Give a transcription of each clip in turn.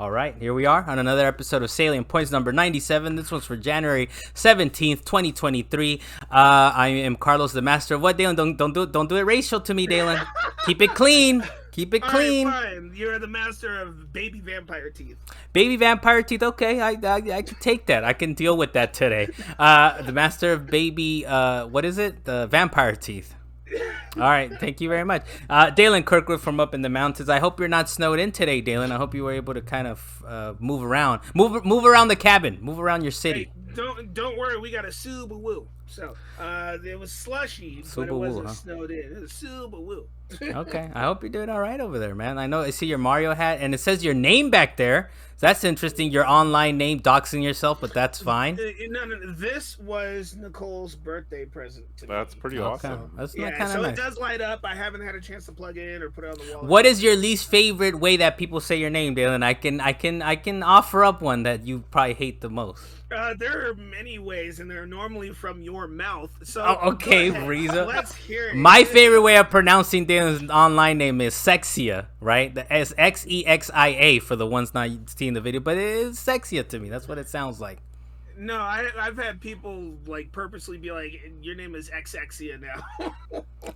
All right, here we are on another episode of Salient Points number 97. This one's for January 17th, 2023. I am Carlos, the master of what, Dalan? Don't do it racial to me, Dalan. Keep it clean. Keep it clean. All right, fine. You're the master of baby vampire teeth. Baby vampire teeth. Okay, I can take that. I can deal with that today. The master of baby, what is it? The vampire teeth. All right, thank you very much. Dalan Kirkwood from up in the mountains. I hope you're not snowed in today, Dalan. I hope you were able to kind of move around. Move around the cabin. Move around your city. Hey, don't worry, we got a Subaru. So, it was slushy, but it wasn't snowed in. It was Subaru. Okay, I hope you're doing all right over there, man. I see your Mario hat, and it says your name back there. That's interesting. Your online name, doxing yourself, but that's fine. No, this was Nicole's birthday present to me. That's pretty awesome. That's so nice. It does light up. I haven't had a chance to plug in or put it on the wall. What is your least favorite way that people say your name, Dalan? I can offer up one that you probably hate the most. There are many ways, and they're normally from your mouth. So okay, Reza. Let's hear it. My favorite way of pronouncing Dalan's online name is Sexia, right? The Xexia for the ones not seeing the video, but it is Sexia to me. That's what it sounds like. No, I've had people like purposely be like, "Your name is Xexia now."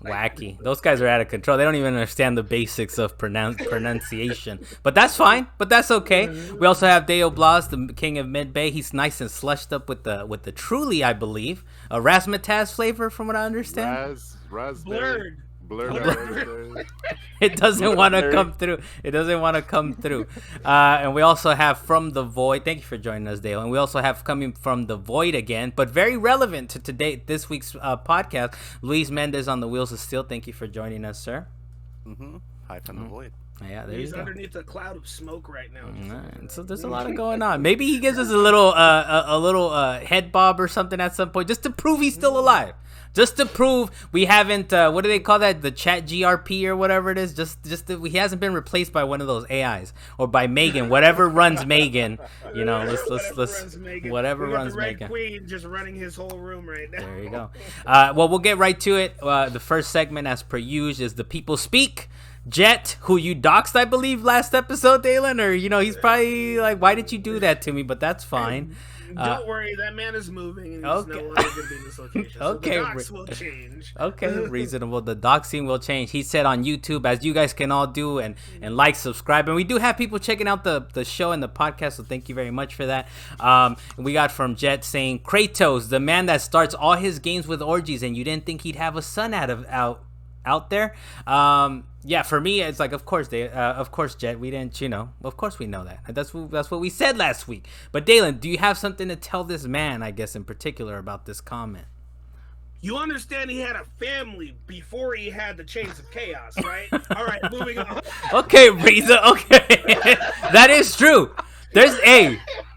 Wacky. Those guys are out of control. They don't even understand the basics of pronunciation. But that's fine. But that's okay. We also have Deo Blas, the king of Mid Bay. He's nice and slushed up with the Truly, I believe, a razzmatazz flavor, from what I understand. Raspberry. Blurred. It doesn't want to come through. It doesn't want to come through. And we also have From the Void. Thank you for joining us, Dale. And we also have coming from the Void again, but very relevant to this week's podcast, Luis Mendez on the Wheels of Steel. Thank you for joining us, sir. Hi from the Void. Yeah, there He's you go. underneath a cloud of smoke right now. Right. So there's a lot of going on. Maybe he gives us a little head bob or something at some point, just to prove he's still alive. Just to prove we haven't, what do they call that? The chat GRP or whatever it is. Just that he hasn't been replaced by one of those AIs or by Megan, whatever runs Megan. You know, let's whatever runs Megan. Queen just running his whole room right now. There you go. Well, we'll get right to it. The first segment, as per usual, is the People Speak. Jet, who you doxed, I believe, last episode, Dalan, or he's probably like, "Why did you do that to me?" But that's fine. Don't worry, that man is moving, and he's no longer going to be in this location. So okay, the docs will change. Okay, reasonable. The doxing will change. He said on YouTube, as you guys can all do, and like, subscribe, and we do have people checking out the show and the podcast, so thank you very much for that. We got from Jet saying, Kratos, the man that starts all his games with orgies, and you didn't think he'd have a son out there. Yeah, for me, it's like, of course, Jet, we didn't, of course we know that. That's what we said last week. But Dalan, do you have something to tell this man, I guess, in particular, about this comment? You understand he had a family before he had the Chains of Chaos, right? All right, moving on. Okay, Reza, okay. That is true.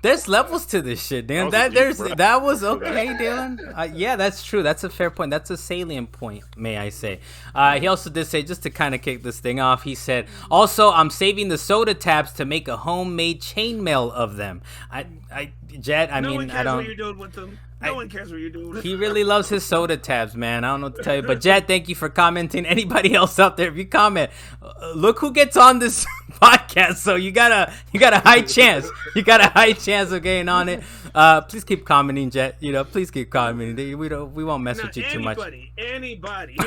There's levels to this shit, Dan. That was okay, Dalan. Yeah, that's true. That's a fair point. That's a salient point, may I say. He also did say, just to kind of kick this thing off, he said, also, I'm saving the soda tabs to make a homemade chainmail of them. Jet, I don't. What you're doing with them. No one cares what you're doing. He really loves his soda tabs, man. I don't know what to tell you. But Jet, thank you for commenting. Anybody else out there, if you comment, look who gets on this podcast. So you got a high chance. You got a high chance of getting on it. Please keep commenting, Jet. Please keep commenting. We won't mess with you too much. Anybody.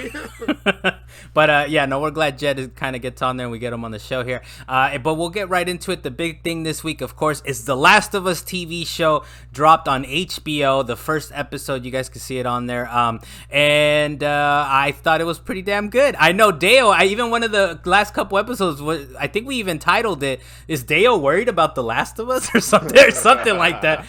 But yeah, no, we're glad Jet kind of gets on there and we get him on the show here. But we'll get right into it. The big thing this week, of course, is The Last of Us TV show dropped on HBO. The first episode, you guys can see it on there. And I thought it was pretty damn good. I know Deo, even one of the last couple episodes, I think we even titled it, "Is Deo worried about The Last of Us?" or something like that.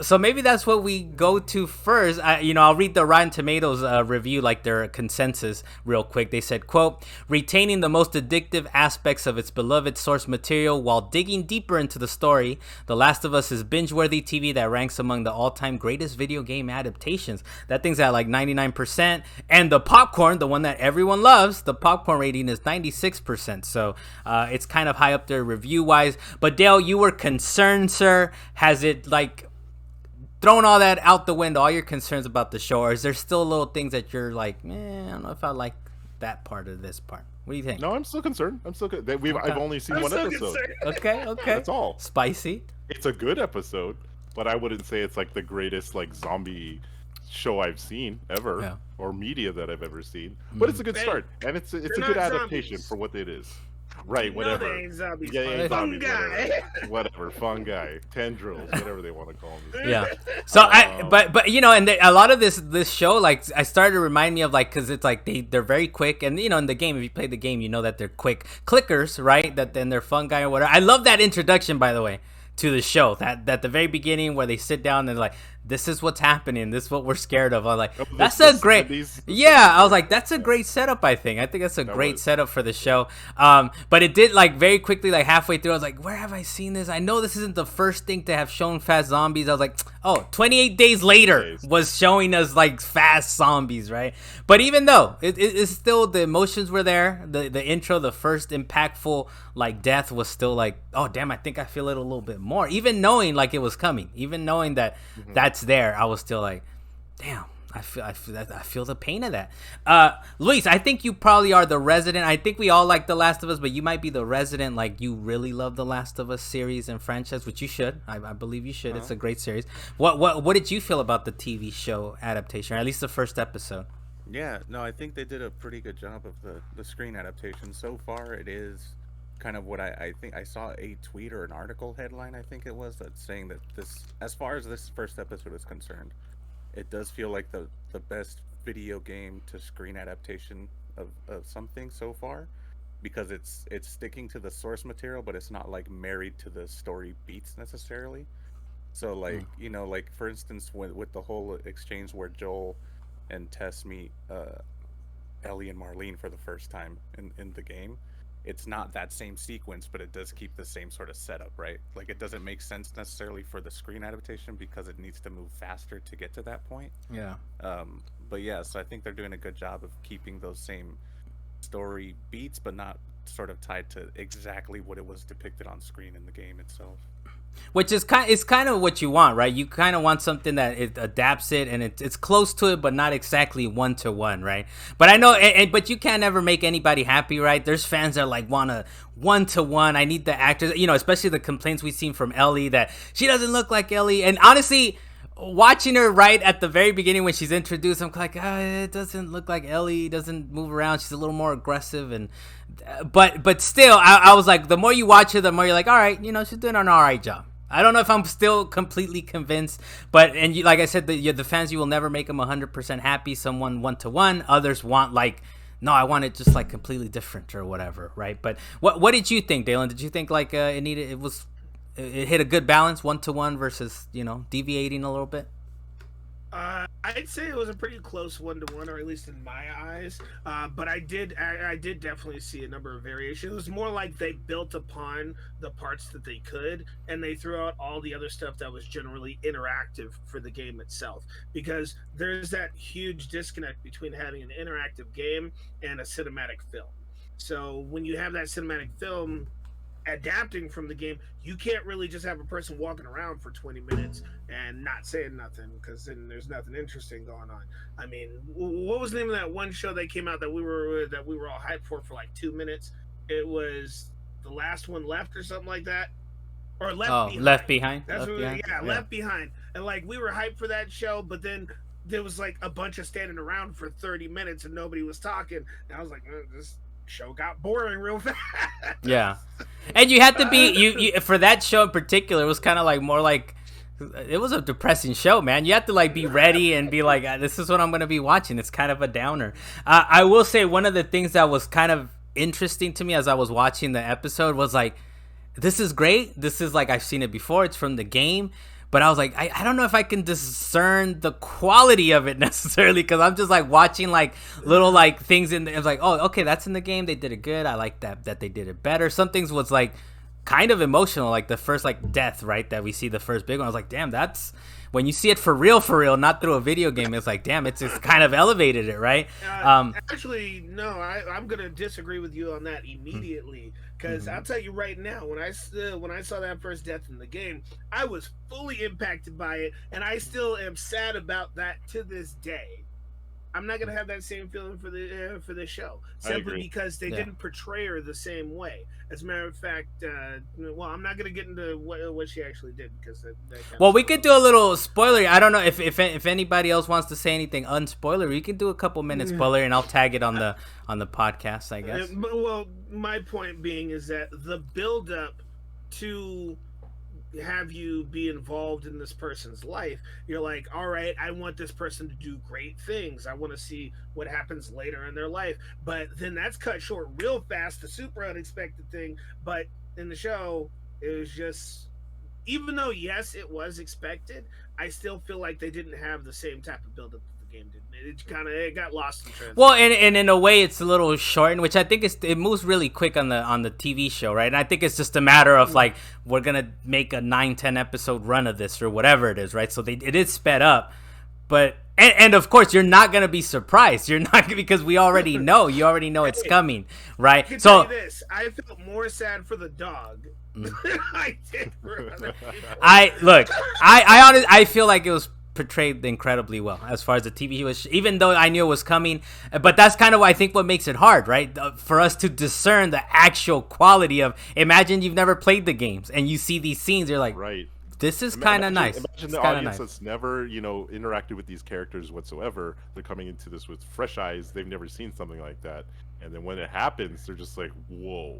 So maybe that's what we go to first. I'll read the Rotten Tomatoes review, like their consensus, real quick. They said, quote, retaining the most addictive aspects of its beloved source material while digging deeper into the story, The Last of Us is binge-worthy TV that ranks among the all-time greatest video game adaptations. That thing's at like 99%. And the popcorn, the one that everyone loves, the popcorn rating is 96%. So it's kind of high up there review-wise. But Dale, you were concerned, sir. Has it thrown all that out the window, all your concerns about the show, or is there still little things that you're like, I don't know if I like that part of this part? What do you think? No, I'm still concerned. I'm still good. I've only seen one episode. Okay. That's all. Spicy. It's a good episode, but I wouldn't say it's like the greatest like zombie show I've seen ever, or media that I've ever seen. But it's a good start, and it's a good adaptation for what it is. Right, whatever. They ain't zombies. Yeah, ain't zombies, fungi. whatever, fungi, tendrils, whatever they want to call them. Yeah. So but you know, and a lot of this show, like, I started to remind me of, like, because it's like they're very quick, and you know, in the game, if you play the game, you know that they're quick clickers, right? That then they're fungi or whatever. I love that introduction, by the way, to the show. That the very beginning where they sit down and like, this is what's happening. This is what we're scared of. I was like, that's a great. Yeah, I was like, that's a great setup. I think that's a great setup for the show. But it did, like, very quickly, like halfway through, I was like, where have I seen this? I know this isn't the first thing to have shown fast zombies. I was like, oh, 28 days later was showing us like fast zombies, right? But even though it's still, the emotions were there, the intro, the first impactful like death was still like, oh damn, I think I feel it a little bit more. Even knowing like it was coming, even knowing that that's there, I was still like, damn, I feel the pain of that. Luis, I think you probably are the resident. I think we all like The Last of Us, but you might be the resident, like, you really love The Last of Us series and franchise, which you should. I believe you should. It's a great series. What did you feel about the TV show adaptation, or at least the first episode? Yeah, no, I think they did a pretty good job of the screen adaptation. So far, it is kind of what I think. I saw a tweet or an article headline, I think it was, that's saying that this, as far as this first episode is concerned, it does feel like the best video game to screen adaptation of something so far, because it's sticking to the source material, but it's not like married to the story beats necessarily. So like, you know, like for instance, with the whole exchange where Joel and Tess meet Ellie and Marlene for the first time in the game, it's not that same sequence, but it does keep the same sort of setup, right? Like, it doesn't make sense necessarily for the screen adaptation because it needs to move faster to get to that point. Yeah. But yeah, so I think they're doing a good job of keeping those same story beats, but not sort of tied to exactly what it was depicted on screen in the game itself. Which is kind of what you want, right? You kind of want something that it adapts it, and it's close to it, but not exactly 1-to-1, right? But I know, but you can't ever make anybody happy, right? There's fans that like want a 1-to-1. I need the actors, you know, especially the complaints we've seen from Ellie that she doesn't look like Ellie. And honestly, watching her right at the very beginning when she's introduced, I'm like, it doesn't look like Ellie. Doesn't move around. She's a little more aggressive, and but still, I was like, the more you watch her, the more you're like, all right, you know, she's doing an all right job. I don't know if I'm still completely convinced, but like I said, the fans, you will never make them 100% happy. Someone 1-to-1, others want like, no, I want it just like completely different or whatever, right? But what did you think, Dalan? Did you think like it hit a good balance, 1-to-1 versus, you know, deviating a little bit? I'd say it was a pretty close 1-to-1, or at least in my eyes. But I did definitely see a number of variations. It was more like they built upon the parts that they could, and they threw out all the other stuff that was generally interactive for the game itself. Because there's that huge disconnect between having an interactive game and a cinematic film. So when you have that cinematic film adapting from the game, you can't really just have a person walking around for 20 minutes and not saying nothing, because then there's nothing interesting going on. I mean, what was the name of that one show that came out that we were all hyped for like 2 minutes? It was The Last One Left or something like that, or Left Behind. Left Behind. That's Left Behind. And like, we were hyped for that show, but then there was like a bunch of standing around for 30 minutes and nobody was talking, and I was like, this show got boring real fast. Yeah. And you had to be you for that show in particular, it was kind of like more like, it was a depressing show, man. You have to like be ready and be like, this is what I'm going to be watching. It's kind of a downer. I will say one of the things that was kind of interesting to me as I was watching the episode was like, this is great. This is like, I've seen it before. It's from the game. But I was like, I don't know if I can discern the quality of it necessarily, because I'm just like watching like little like things in. It was like, oh, okay, that's in the game. They did it good. I like that they did it better. Some things was like kind of emotional, like the first like death, right? That we see the first big one. I was like, damn, that's when you see it for real, not through a video game. It's like, damn, it's just kind of elevated it, right? Actually, no, I'm gonna disagree with you on that immediately. Because I'll tell you right now, when I saw that first death in the game, I was fully impacted by it, and I still am sad about that to this day. I'm not gonna have that same feeling for the show, I simply agree. because they Yeah. didn't portray her the same way. As a matter of fact, well, I'm not gonna get into what she actually did because that kind Well, of we could do a little spoiler. I don't know if anybody else wants to say anything unspoiler. We can do a couple minutes spoiler, and I'll tag it on the podcast, I guess. Well, my point being is that the build up to have you be involved in this person's life, you're like, all right, I want this person to do great things, I want to see what happens later in their life, but then that's cut short real fast, the super unexpected thing. But in the show, it was just, even though yes it was expected, I still feel like they didn't have the same type of build up that the game did. It got lost in translation. Well, and in a way, it's a little shortened, which I think it moves really quick on the TV show, right? And I think it's just a matter of like, we're gonna make a 9-10 episode run of this or whatever it is, right? So it is sped up, but and of course you're not gonna be surprised. You're not because we already know. You already know it's coming, right? I can So tell you this, I felt more sad for the dog than I did for other people. I feel like it was portrayed incredibly well as far as the TV was, even though I knew it was coming. But that's kind of I think what makes it hard, right? For us to discern the actual quality of. Imagine you've never played the games and you see these scenes, you're like, Right. this is kind of nice. Imagine It's the kinda audience nice. that's never, interacted with these characters whatsoever. They're coming into this with fresh eyes. They've never seen something like that, and then when it happens, they're just like, "Whoa,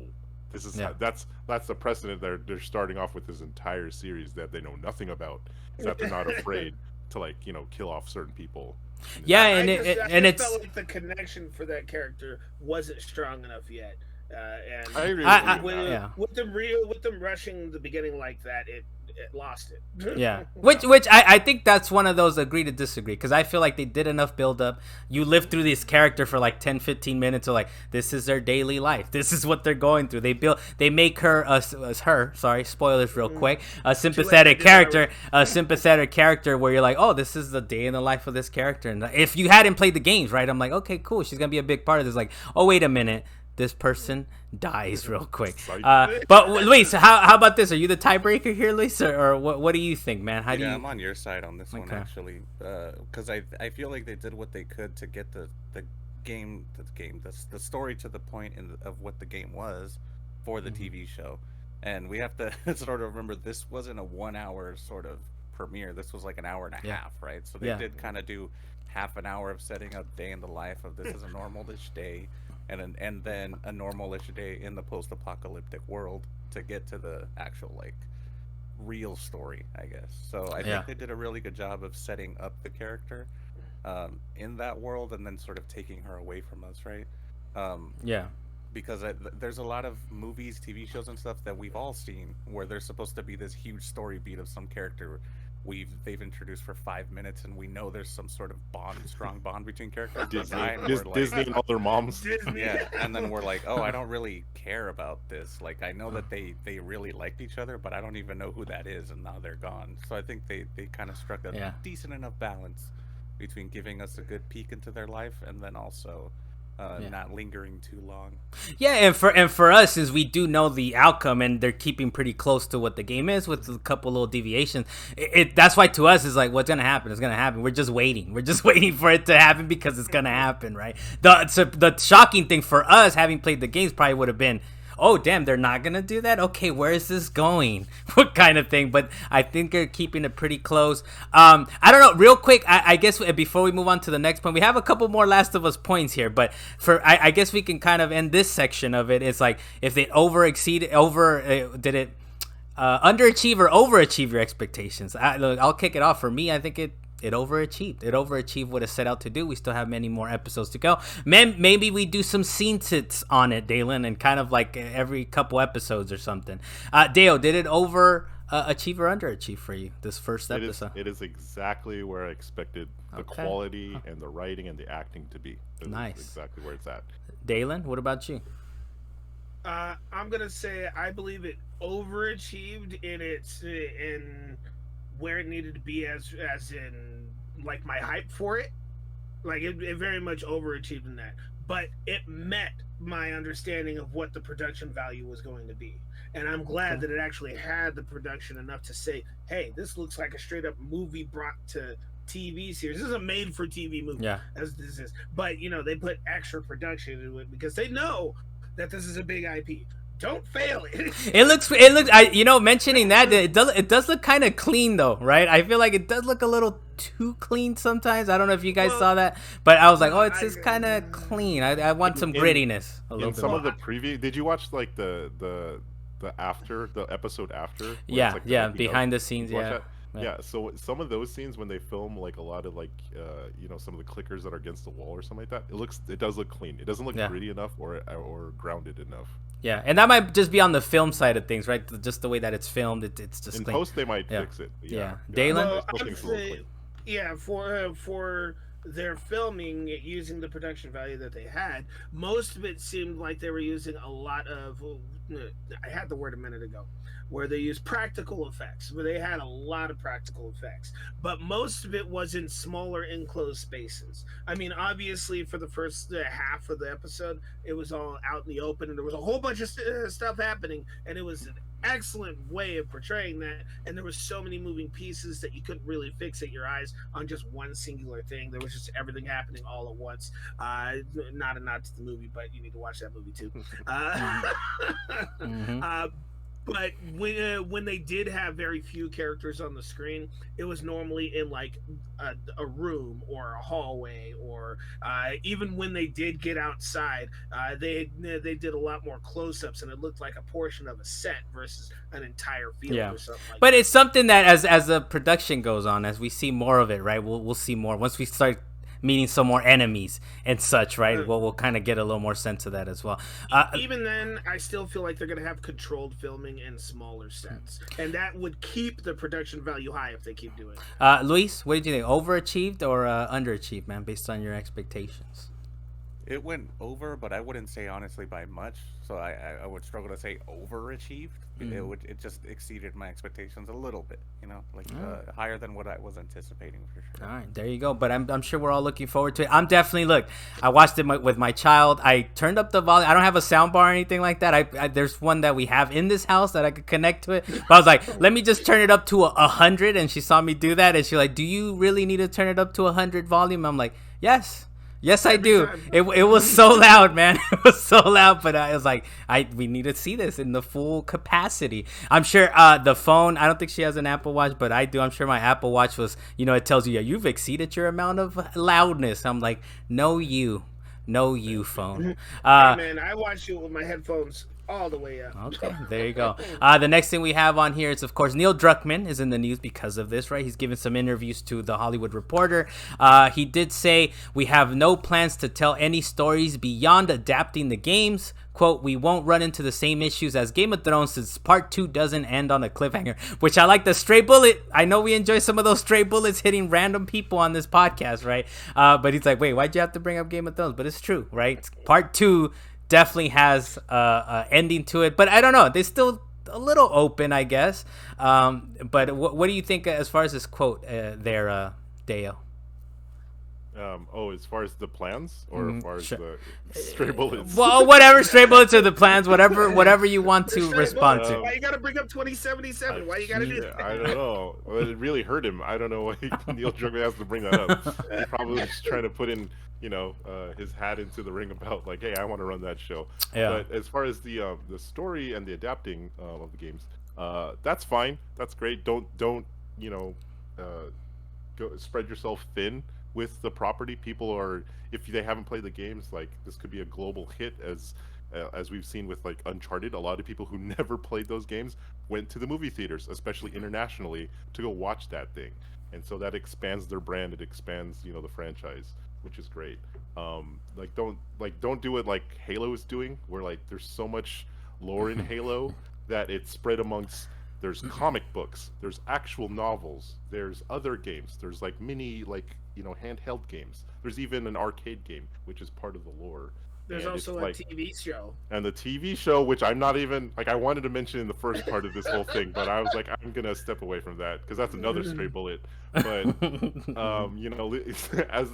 this is that's the precedent they're starting off with this entire series that they know nothing about. Is that they're not afraid to kill off certain people." Yeah, I and just it's. felt like the connection for that character wasn't strong enough yet. And I agree with you. Yeah. with them rushing the beginning like that, it lost it. Yeah, which I think that's one of those agree to disagree, because I feel like they did enough build up. You live through this character for like 10-15 minutes of like, this is their daily life, this is what they're going through. They make her sorry, spoilers real quick, a sympathetic character where you're like, oh, this is the day in the life of this character. And if you hadn't played the games, right, I'm like, okay, cool, she's gonna be a big part of this. Like, oh, wait a minute, this person dies real quick. But Luis, how about this? Are you the tiebreaker here, Luis, or what do you think, man? How do you? I'm on your side on this one actually, because I feel like they did what they could to get the story to the point of what the game was for the TV show, and we have to sort of remember this wasn't a 1 hour sort of premiere. This was like an hour and a half, right? So they did kind of do half an hour of setting up day in the life of this is a normal-ish day. And then a normal-ish day in the post-apocalyptic world to get to the actual real story, I guess. So I think they did a really good job of setting up the character in that world, and then sort of taking her away from us, right? Because there's a lot of movies, TV shows, and stuff that we've all seen where there's supposed to be this huge story beat of some character they've introduced for 5 minutes, and we know there's some sort of strong bond between characters. Disney and all their moms. Yeah, and then we're like, oh, I don't really care about this. Like, I know that they really liked each other, but I don't even know who that is, and now they're gone. So I think they kind of struck a decent enough balance between giving us a good peek into their life and then also not lingering too long. Yeah, and for us, since we do know the outcome and they're keeping pretty close to what the game is with a couple little deviations, that's why to us it's like, what's gonna happen is gonna happen. We're just waiting for it to happen because it's gonna happen, right? The shocking thing for us, having played the games, probably would have been, oh damn, they're not gonna do that? Okay, where is this going? What kind of thing? But I think they're keeping it pretty close. I don't know, real quick, I guess before we move on to the next point, we have a couple more Last of Us points here, but I guess we can kind of end this section of it. It's like, if they underachieve or overachieve your expectations. I'll kick it off. For me, I think it overachieved. It overachieved what it set out to do. We still have many more episodes to go. Maybe we do some scene sits on it, Dalan, and kind of like every couple episodes or something. Dale, did it overachieve or underachieve for you this first episode? It is exactly where I expected the quality and the writing and the acting to be. Nice. Exactly where it's at. Dalan, what about you? I'm gonna say I believe it overachieved in where it needed to be, as in like my hype for it. Like it very much overachieved in that, but it met my understanding of what the production value was going to be, and I'm glad that it actually had the production enough to say, hey, this looks like a straight up movie brought to TV series. This is a made-for-TV movie, as this is. But they put extra production into it because they know that this is a big IP. Don't fail it. It looks. Mentioning that, it does look kind of clean though, right? I feel like it does look a little too clean sometimes. I don't know if you guys saw that, but I was like, oh, it's just kind of clean. I want some grittiness. In some of the preview, did you watch like the episode after? Yeah, behind the scenes, Yeah, so some of those scenes when they film like a lot of like some of the clickers that are against the wall or something like that, it does look clean. It doesn't look gritty enough or grounded enough. Yeah, and that might just be on the film side of things, right? Just the way that it's filmed, it's just in clean. Post they might fix it. Dalan? Well, for their filming using the production value that they had, most of it seemed like they were using a lot of. I had the word a minute ago, where they used practical effects, where they had a lot of practical effects, but most of it was in smaller enclosed spaces. I mean, obviously for the first half of the episode, it was all out in the open and there was a whole bunch of stuff happening, and it was an excellent way of portraying that, and there was so many moving pieces that you couldn't really fixate your eyes on just one singular thing. There was just everything happening all at once. Not a nod to the movie, but you need to watch that movie too. But when they did have very few characters on the screen, it was normally in like a room or a hallway, or even when they did get outside, they did a lot more close-ups, and it looked like a portion of a set versus an entire field or something like but that. It's something that as the production goes on, as we see more of it, right, we'll see more once we start meeting some more enemies and such, right? We'll kind of get a little more sense of that as well. Even then, I still feel like they're going to have controlled filming in smaller sets, and that would keep the production value high if they keep doing it. Luis, what did you think? Overachieved or underachieved, man, based on your expectations? It went over, but I wouldn't say honestly by much. So I would struggle to say overachieved. It just exceeded my expectations a little bit, higher than what I was anticipating for sure. All right, there you go. But I'm sure we're all looking forward to it. I'm definitely I watched it with my child. I turned up the volume. I don't have a sound bar or anything like that. There's one that we have in this house that I could connect to it. But I was like, let me just turn it up to 100, and she saw me do that, and she's like, do you really need to turn it up to 100 volume? I'm like, yes. Yes, I do. It was so loud, man. It was so loud, but I was like, we need to see this in the full capacity. I'm sure the phone, I don't think she has an Apple Watch, but I do. I'm sure my Apple Watch was, it tells you, you've exceeded your amount of loudness. I'm like, no, you phone. Hey, man, I watch you with my headphones all the way up. Okay, there you go. The next thing we have on here is, of course, Neil Druckmann is in the news because of this, right? He's given some interviews to The Hollywood Reporter. He did say, we have no plans to tell any stories beyond adapting the games. Quote, we won't run into the same issues as Game of Thrones since part 2 doesn't end on a cliffhanger, which I like the stray bullet. I know we enjoy some of those stray bullets hitting random people on this podcast, right? But he's like, wait, why'd you have to bring up Game of Thrones? But it's true, right? Part 2 definitely has a ending to it, but I don't know. They're still a little open, I guess. But what do you think as far as this quote there, Deo? As far as the plans, or as far as the stray bullets? Well, whatever, stray bullets or the plans, whatever you want to respond to. Why you gotta bring up 2077? Why you gotta do that? I don't know. Well, it really hurt him. I don't know why Neil Druckmann has to bring that up. Probably just trying to put in, his hat into the ring about like, hey, I want to run that show. Yeah. But as far as the story and the adapting of the games, that's fine. That's great. Don't go spread yourself thin with the property. People are, if they haven't played the games, like this could be a global hit, as we've seen with like Uncharted. A lot of people who never played those games went to the movie theaters, especially internationally, to go watch that thing, and so that expands their brand. It expands, the franchise, which is great. Don't do it like Halo is doing, where like there's so much lore in Halo that it's spread amongst. There's comic books, there's actual novels, there's other games, there's like mini handheld games. There's even an arcade game, which is part of the lore. There's also a TV show. And the TV show, which I'm not even, I wanted to mention in the first part of this whole thing, but I was like, I'm going to step away from that, because that's another stray bullet. But, as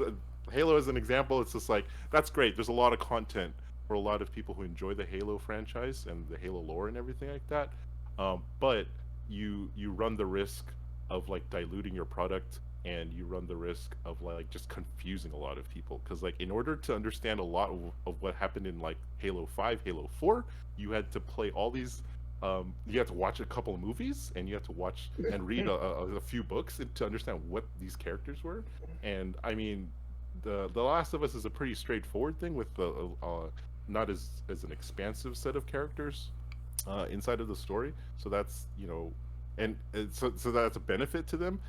Halo as an example, it's just like, that's great. There's a lot of content for a lot of people who enjoy the Halo franchise and the Halo lore and everything like that. But you run the risk of like diluting your product and you run the risk of like just confusing a lot of people, because like in order to understand a lot of what happened in like Halo 5, Halo 4, you had to play all these you had to watch a couple of movies, and you had to watch and read a few books to understand what these characters were. And I mean, the Last of Us is a pretty straightforward thing with the not as an expansive set of characters inside of the story. So that's, you know, and so that's a benefit to them.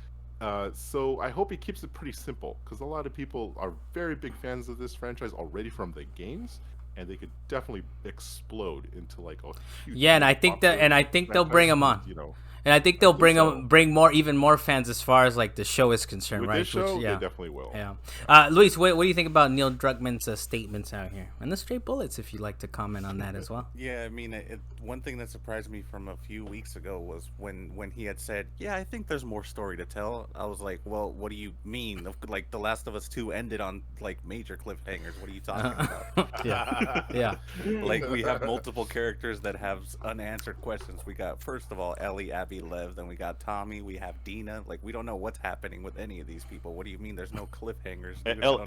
So I hope he keeps it pretty simple, because a lot of people are very big fans of this franchise already from the games, and they could definitely explode into like a huge, and I think they'll bring him on. You know, and I think they'll bring more, even more fans as far as like the show is concerned, with right? this show, they definitely will. Yeah. Luis, what do you think about Neil Druckmann's statements out here, and the straight bullets, if you'd like to comment on that as well? Yeah, I mean, one thing that surprised me from a few weeks ago was when he had said, "Yeah, I think there's more story to tell." I was like, "Well, what do you mean? Like, The Last of Us 2 ended on like major cliffhangers. What are you talking about?" Yeah. Like, we have multiple characters that have unanswered questions. We got, first of all, Ellie, Abby, Lev. Then we got Tommy. We have Dina. Like, we don't know what's happening with any of these people. What do you mean there's no cliffhangers?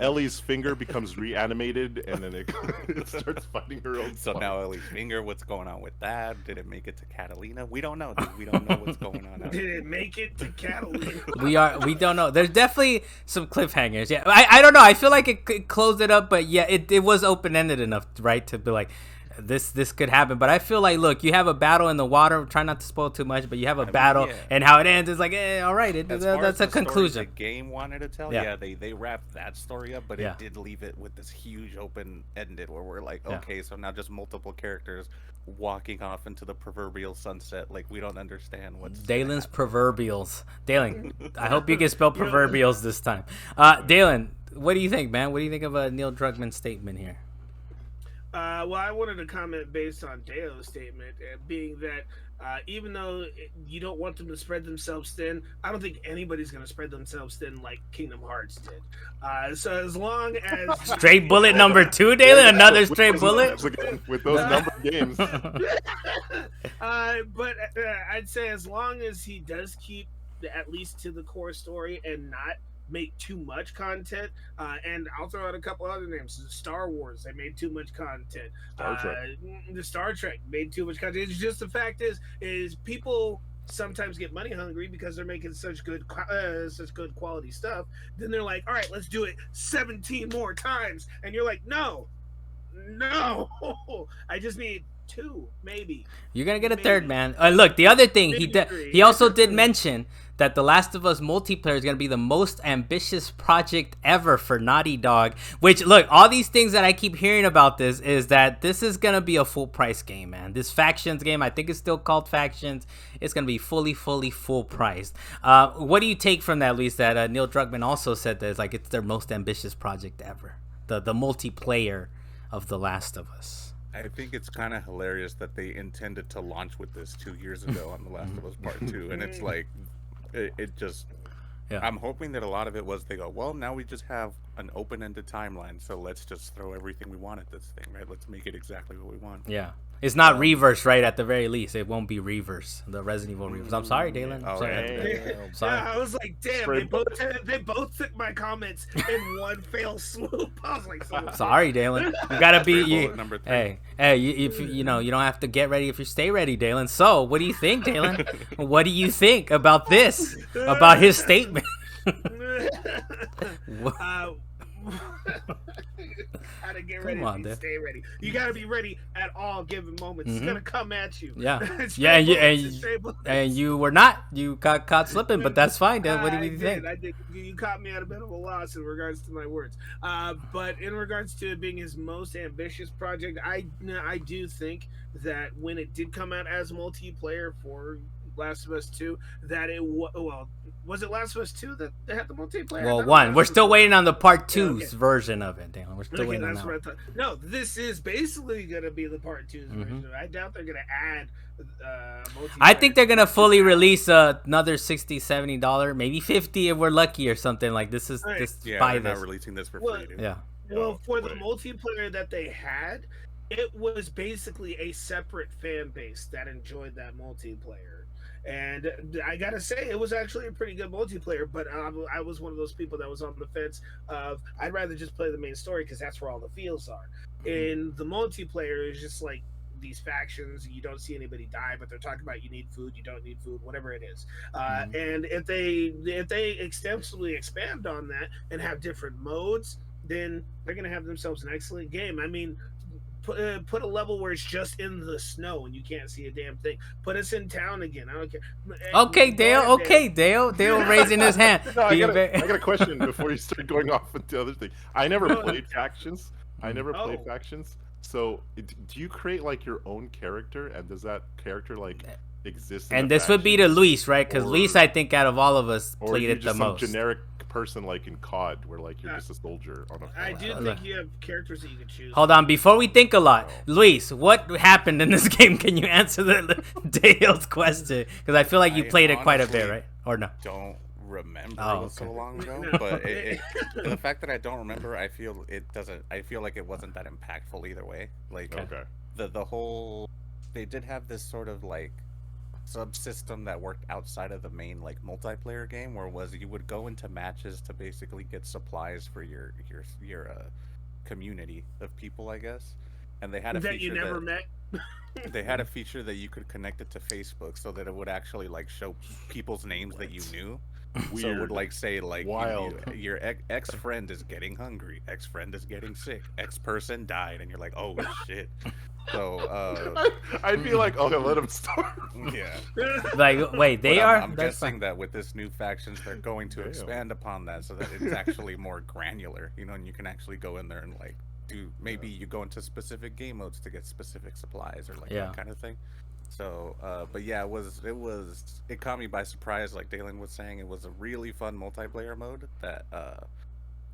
Ellie's finger becomes reanimated, and then it starts fighting her own. So now Ellie's finger, what's going on with that? Did it make it to Catalina? We don't know, dude. We don't know what's going on. Did it make it to Catalina? We don't know. There's definitely some cliffhangers. Yeah, I don't know. I feel like it closed it up, but yeah, it was open ended enough, right, to be like, this could happen. But I feel like, look, you have a battle in the water. Try not to spoil too much, but you have a battle, and how it ends is like, all right, that's a conclusion. The game wanted to tell, they wrapped that story up, but it did leave it with this huge open ended where we're like, okay, so now just multiple characters walking off into the proverbial sunset. Like, we don't understand what's Dalan's proverbials. Dalan, I hope you can spell proverbials this time. Dalan, what do you think, man? What do you think of Neil Druckmann's statement here? Well, I wanted to comment based on Deo's statement, being that even though you don't want them to spread themselves thin, I don't think anybody's going to spread themselves thin like Kingdom Hearts did. So as long as... Straight bullet number 2, Dalan? Another straight bullet? With those number games. But I'd say as long as he does keep at least to the core story and not make too much content, and I'll throw out a couple other names. Star Wars, they made too much content. The Star Trek made too much content. It's just, the fact is people sometimes get money hungry because they're making such good quality stuff. Then they're like, all right, let's do it 17 more times, and you're like, no, I just need 2, maybe. You're gonna get a third, man. Look, the other thing, he also did mention that The Last of Us multiplayer is gonna be the most ambitious project ever for Naughty Dog. Which, look, all these things that I keep hearing about this is that this is gonna be a full price game, man. This Factions game, I think it's still called Factions. It's gonna be fully full priced. What do you take from that, Luis? That Neil Druckmann also said that it's their most ambitious project ever. The multiplayer of The Last of Us. I think it's kind of hilarious that they intended to launch with this 2 years ago on The Last of Us Part 2, and it's like, it just... Yeah. I'm hoping that a lot of it was they go, well, now we just have an open-ended timeline, so let's just throw everything we want at this thing, right? Let's make it exactly what we want. Yeah. It's not reverse, right? At the very least, it won't be reverse. The Resident Evil reverse. I'm sorry, Dalan. I'm sorry. Yeah, I was like, damn, they both took my comments in one fell swoop. I was like, sorry, Dalan. You gotta be you know, you don't have to get ready if you stay ready, Dalan. So, what do you think, Dalan? What do you think about this? About his statement? How to get ready and stay ready. You gotta be ready at all given moments. It's gonna come at you. Yeah. And you were not. You got caught slipping, but that's fine, Dan. What do you think? I did. You caught me at a bit of a loss in regards to my words. But in regards to it being his most ambitious project, I do think that when it did come out as multiplayer for Last of Us 2, that was it Last of Us 2 that had the multiplayer? Well, 1. We're still waiting on the Part 2's version of it, Dan. We're still waiting on that. What I thought. No, this is basically going to be the Part 2's version. I doubt they're going to add multiplayer. I think they're going to fully release another $60, $70, maybe $50 if we're lucky or something. Like, this is they're not releasing this for free. Yeah. Well, for the multiplayer that they had, it was basically a separate fan base that enjoyed that multiplayer. And I gotta say, it was actually a pretty good multiplayer. But I was one of those people that was on the fence of I'd rather just play the main story because that's where all the feels are. In the multiplayer, is just like these factions. You don't see anybody die, but they're talking about you need food, you don't need food, whatever it is. And if they extensively expand on that and have different modes, then they're gonna have themselves an excellent game. I mean, put a level where it's just in the snow and you can't see a damn thing. Put us in town again. I don't care. Okay, Dale. Okay, Dale. Dale raising his hand. No, I got a question before you start going off into other things. I never played factions. So, do you create like your own character, and does that character like exist? And this would be to Luis, right? Because Luis, I think, out of all of us, played it the most. Generic person like in COD, where like you're just a soldier on a. I do think you have characters that you can choose. Hold on, before we think a lot, Luis, what happened in this game? Can you answer Dale's question? Because I feel like you played it quite a bit, right? Or no? Don't remember. It was so long ago, but the fact that I don't remember, I feel like it wasn't that impactful either way. Like the whole, they did have this sort of like subsystem that worked outside of the main like multiplayer game, where you would go into matches to basically get supplies for your community of people, I guess. And they had a feature you never met. They had a feature that you could connect it to Facebook so that it would actually like show people's names that you knew. Weird. So it would like say like your ex friend is getting hungry, ex friend is getting sick, X person died, and you're like, oh shit. So I'd be like, okay, let him start. Yeah. Like, wait, I'm guessing that with this new factions, they're going to expand upon that so that it's actually more granular, you know, and you can actually go in there and like maybe you go into specific game modes to get specific supplies or like that kind of thing. So, but yeah, it caught me by surprise. Like Dalan was saying, it was a really fun multiplayer mode that,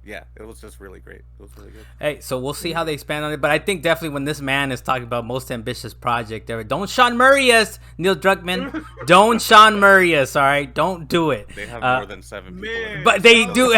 yeah, it was just really great. It was really good. Hey, so we'll see how they expand on it. But I think definitely when this man is talking about most ambitious project ever, don't Sean Murray us, Neil Druckmann. Don't Sean Murray us, all right? Don't do it. They have more than 7 people. But they do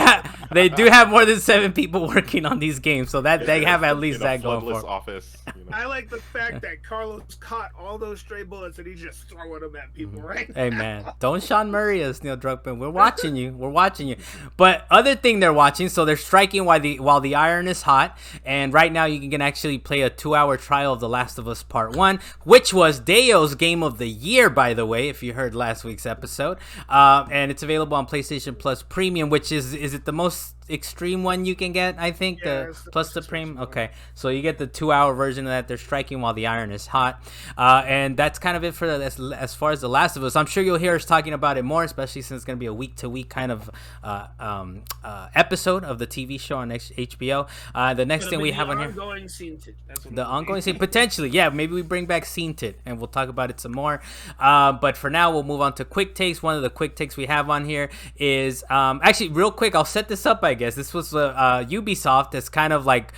have more than 7 people working on these games, so that they have at least that going for them. Office. You know? I like the fact that Carlos caught all those stray bullets and he's just throwing them at people, right? Hey man, don't Sean Murray us, Neil Druckmann. We're watching you. We're watching you. But other thing they're watching, so they're striking while the iron is hot, and right now you can actually play a 2-hour trial of The Last of Us Part 1, which was Deo's Game of the Year, by the way, if you heard last week's episode. And it's available on PlayStation Plus Premium, which is it the most extreme one you can get, I think, plus the premium. Okay, so you get the 2-hour version of that. They're striking while the iron is hot, and that's kind of it for as far as The Last of Us. I'm sure you'll hear us talking about it more, especially since it's going to be a week-to-week kind of episode of the TV show on HBO. The next thing we have on here, the ongoing scene, potentially, yeah, maybe we bring back Scene Tit and we'll talk about it some more. But for now, we'll move on to quick takes. One of the quick takes we have on here is actually real quick. I'll set this up, I guess. This was Ubisoft that's kind of like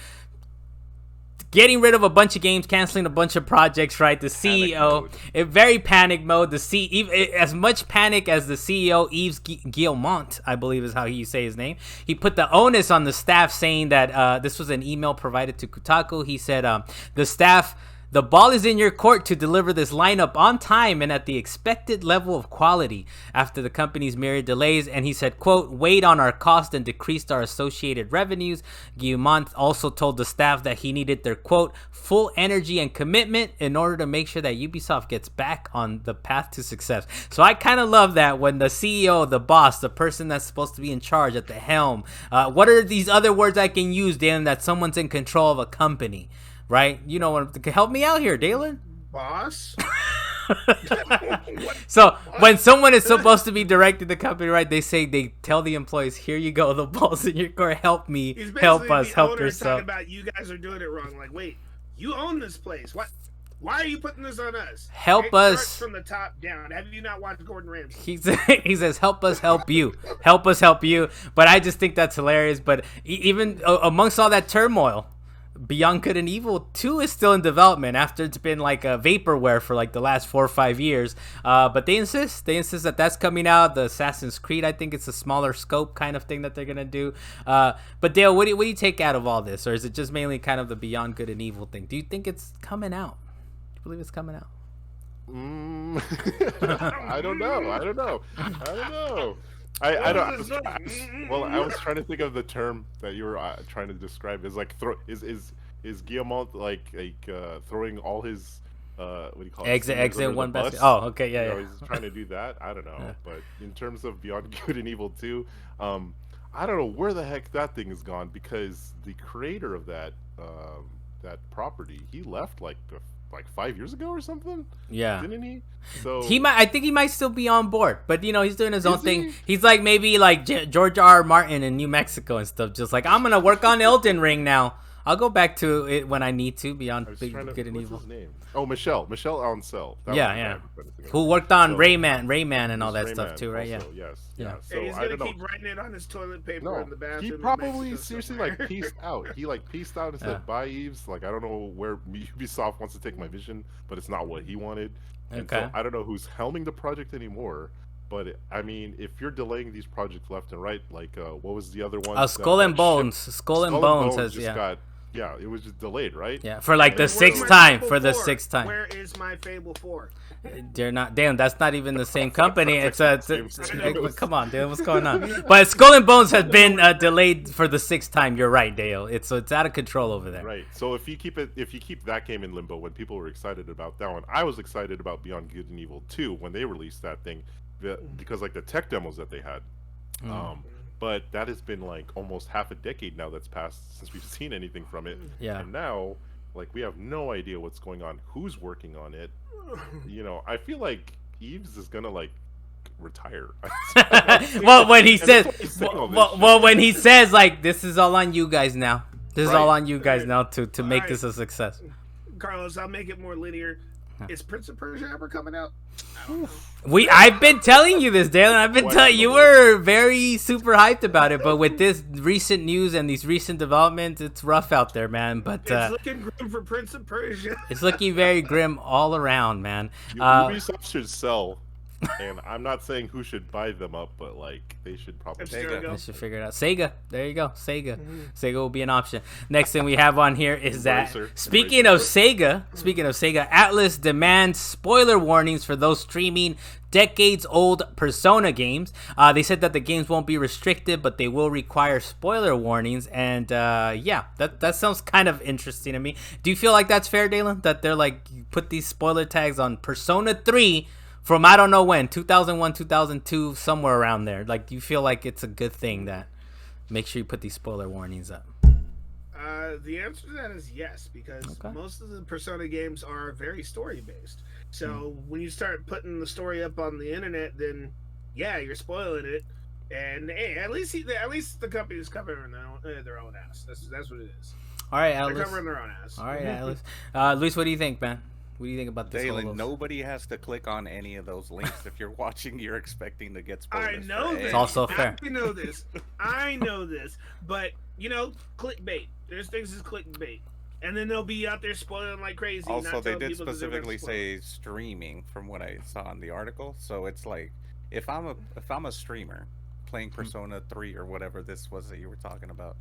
getting rid of a bunch of games, canceling a bunch of projects, right? The CEO, very panic mode. As much panic as the CEO, Yves Guillemot, I believe is how you say his name. He put the onus on the staff, saying that this was an email provided to Kotaku. He said, the staff, the ball is in your court to deliver this lineup on time and at the expected level of quality after the company's myriad delays. And he said, quote, weighed on our cost and decreased our associated revenues. Guillemot also told the staff that he needed their, quote, full energy and commitment in order to make sure that Ubisoft gets back on the path to success. So I kind of love that when the CEO, the boss, the person that's supposed to be in charge at the helm, what are these other words I can use, Dan, that someone's in control of a company? Right? You know what? Help me out here, Dalan. Boss? So when someone is supposed to be directing the company, right, they tell the employees, here you go, the ball's in your court, help me, help us, help yourself. About you guys are doing it wrong. Like, wait, you own this place. Why are you putting this on us? Help us from the top down. Have you not watched Gordon Ramsay? He says, help us help you. Help us help you. But I just think that's hilarious. But even amongst all that turmoil, Beyond Good and Evil 2 is still in development after it's been like a vaporware for like the last 4 or 5 years. But they insist that that's coming out. The Assassin's Creed, I think it's a smaller scope kind of thing that they're going to do. But Dale, what do you take out of all this? Or is it just mainly kind of the Beyond Good and Evil thing? Do you think it's coming out? Do you believe it's coming out? I don't know. I was trying to think of the term that you were trying to describe. Is like is Guillemot like throwing all his what do you call it? Eggs in one basket. Oh, okay, yeah, yeah. He's trying to do that. I don't know, but in terms of Beyond Good and Evil 2, I don't know where the heck that thing is gone, because the creator of that that property, he left like 5 years ago or something. Yeah, didn't he? So I think he might still be on board, but he's doing his own thing. He's like maybe like George R. Martin in New Mexico and stuff. Just like, I'm gonna work on Elden Ring now. I'll go back to it when I need to. Beyond Good and Evil. What's his name? Oh, Michelle Ancel. Yeah. Who worked on Rayman and all that stuff too, right? Also, yeah. Yes. So he's gonna keep writing it on his toilet paper in the bathroom. He probably seriously peaced out. He peaced out and said, "Bye, Eves." Like, I don't know where Ubisoft wants to take my vision, but it's not what he wanted. And so I don't know who's helming the project anymore. But I mean, if you're delaying these projects left and right, like what was the other one? Skull and Bones. Skull and Bones has it was just delayed, right? Yeah, for like the sixth time. For the sixth time. Where is my Fable 4? They're not. Damn, that's not even the same company. It's come on, Dale. What's going on? But Skull and Bones has been delayed for the sixth time. You're right, Dale. It's out of control over there. Right. So if you keep that game in limbo, when people were excited about that one, I was excited about Beyond Good and Evil 2 when they released that thing, because like the tech demos that they had. But that has been like almost half a decade now that's passed since we've seen anything from it. Yeah. And now, like, we have no idea what's going on, who's working on it. I feel like Eves is gonna like retire. Well, when he says, when he says like, this is all on you guys now. This is all on you guys now to make this a success. Carlos, I'll make it more linear. Is Prince of Persia ever coming out? I've been telling you this, Dalan. I've been telling you, were very super hyped about it, but with this recent news and these recent developments, it's rough out there, man. But it's looking grim for Prince of Persia. It's looking very grim all around, man. Ubisoft should sell. And I'm not saying who should buy them up, but like they should probably they should figure it out. Sega, there you go. Sega will be an option. Next thing we have on here is that speaking of Sega, Atlus demands spoiler warnings for those streaming decades-old Persona games. They said that the games won't be restricted, but they will require spoiler warnings. And that sounds kind of interesting to me. Do you feel like that's fair, Dalan? That they're like, put these spoiler tags on Persona 3 from I don't know when, 2001, 2002, somewhere around there. Like, do you feel like it's a good thing that make sure you put these spoiler warnings up? The answer to that is yes, because most of the Persona games are very story-based. So when you start putting the story up on the internet, then you're spoiling it. And hey, at least the company is covering their own ass. That's what it is. All right, Atlus. They're covering their own ass. All right, Atlus. Luis, what do you think, man? What do you think about this? Dalan, nobody has to click on any of those links. If you're watching, you're expecting to get spoilers. I know this. It's also fair. I know this. But, clickbait. There's things as clickbait. And then they'll be out there spoiling like crazy. Also, they did specifically say streaming from what I saw in the article. So it's like, if I'm a streamer playing Persona 3 or whatever this was that you were talking about,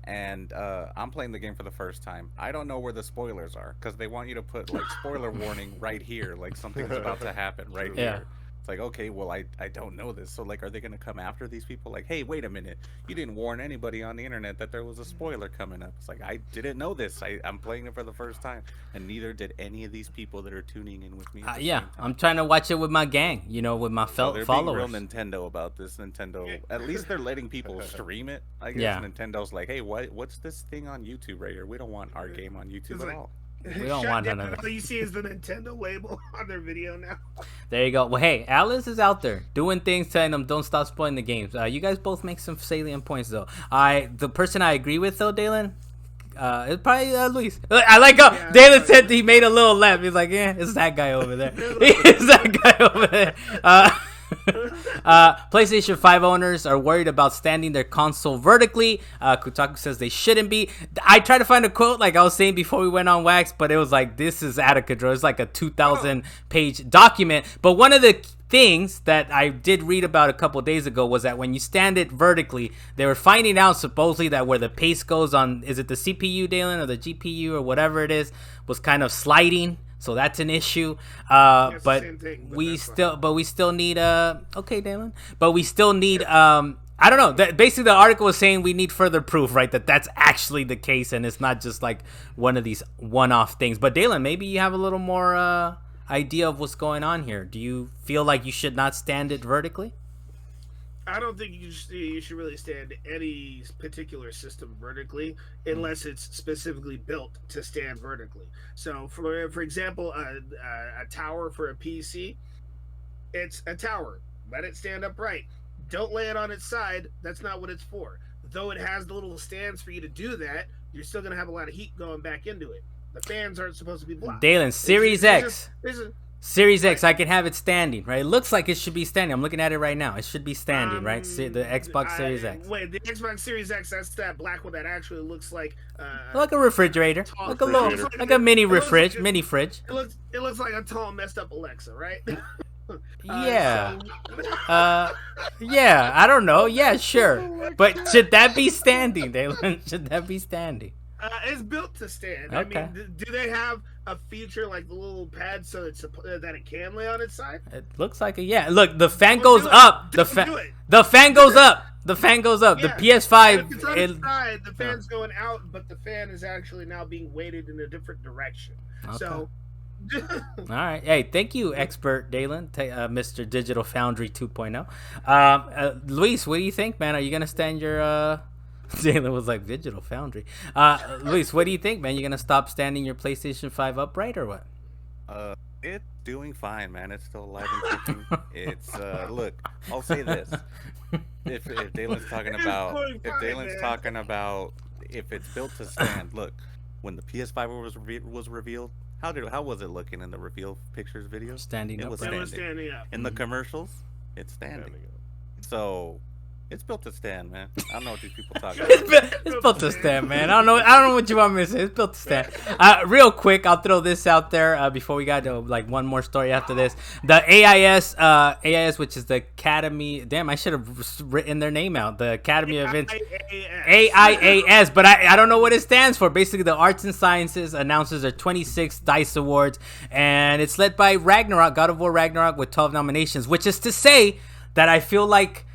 and I'm playing the game for the first time, I don't know where the spoilers are, because they want you to put like spoiler warning right here, like something's about to happen right here. It's like, okay, well, I don't know this, so like, are they gonna come after these people? Like, hey, wait a minute, you didn't warn anybody on the internet that there was a spoiler coming up. It's like, I didn't know this. I'm playing it for the first time, and neither did any of these people that are tuning in with me. I'm trying to watch it with my gang, with my followers. They're being real Nintendo about this. Nintendo, at least they're letting people stream it. I guess Nintendo's like, hey, what's this thing on YouTube right here? We don't want our game on YouTube at all. We don't want none of that. All you see is the Nintendo label on their video now. There you go. Well, hey, Atlus is out there doing things, telling them don't stop spoiling the games. You guys both make some salient points, though. The person I agree with, though, Dalan, it's probably Luis. I like how Dalan said he made a little laugh. He's like, it's that guy over there. It's that guy over there. PlayStation 5 owners are worried about standing their console vertically. Kotaku says they shouldn't be. I tried to find a quote, like I was saying before we went on Wax, but it was like, this is out of control. It's like a 2,000-page document. But one of the things that I did read about a couple days ago was that when you stand it vertically, they were finding out supposedly that where the pace goes on, is it the CPU, Dalan, or the GPU, or whatever it is, was kind of sliding. so that's an issue. It's the But same thing, but we that's still, fine. but we still need okay, Dalan. But we still need I don't know. Basically, the article was saying we need further proof, right? That that's actually the case, and it's not just like one of these one-off things. But Dalan, maybe you have a little more idea of what's going on here. Do you feel like you should not stand it vertically? I don't think you should really stand any particular system vertically unless it's specifically built to stand vertically. So, for example, a tower for a PC, it's a tower. Let it stand upright. Don't lay it on its side. That's not what it's for. Though it has the little stands for you to do that, you're still going to have a lot of heat going back into it. The fans aren't supposed to be blocked. Dalan, Series X. Series X, I can have it standing, right? It looks like it should be standing. I'm looking at it right now. It should be standing, right? The Xbox Series X. Wait, the Xbox Series X, that's that black one that actually looks like a refrigerator, like a little, like a mini fridge. It looks like a tall, messed up Alexa, right? Yeah. Yeah, I don't know. Yeah, sure. But should that be standing, Dalan? Should that be standing? It's built to stand. Okay. I mean, do they have a feature like the little pad so that it can lay on its side? It looks like a yeah. Look, the fan goes up. The fan goes up. The fan goes up. Yeah. The PS5. If it's on its side, the fan's going out, but the fan is actually now being weighted in a different direction. Okay. So. All right. Hey, thank you, expert Dalan, Mr. Digital Foundry 2.0. Luis, what do you think, man? Are you gonna stand your? Dalan was like Digital Foundry. Luis, what do you think, man? You gonna stop standing your PlayStation 5 upright or what? It's doing fine, man. It's still alive and kicking. It's look, I'll say this: if Dalan's talking about, if it's built to stand, look, when the PS5 was revealed, how was it looking in the reveal pictures videos? Standing up. It was standing up. In the commercials, it's standing. So it's built to stand, man. I don't know what these people talking about. It's built to stand, man. I don't know what you want me to say. It's built to stand. Real quick, I'll throw this out there before we got to like one more story after this. The AIS, which is the Academy. Damn, I should have written their name out. The Academy of AIAS, but I don't know what it stands for. Basically, the Arts and Sciences announces their 26 DICE Awards, and it's led by Ragnarok, God of War Ragnarok, with 12 nominations, which is to say that I feel like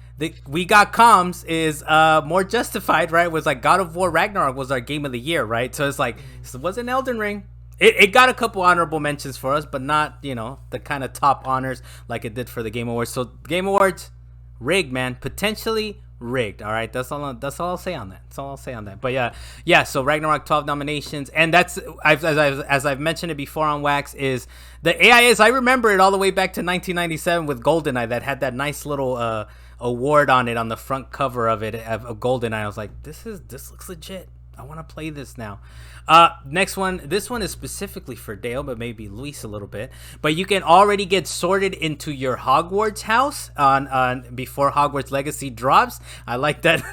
We Got Comms is more justified, right? It was like God of War Ragnarok was our game of the year, right? So it's like, it wasn't Elden Ring. It got a couple honorable mentions for us, but not, the kind of top honors like it did for the Game Awards. So Game Awards, rigged, man. Potentially rigged. All right, that's all I'll say on that. That's all I'll say on that. But yeah. So Ragnarok 12 nominations, and that's as I've mentioned it before on Wax, is the AIS. I remember it all the way back to 1997 with GoldenEye that had that nice little award on it on the front cover of it of GoldenEye. I was like, this looks legit. I want to play this now. Next one. This one is specifically for Dale, but maybe Luis a little bit. But you can already get sorted into your Hogwarts house on before Hogwarts Legacy drops. I like that.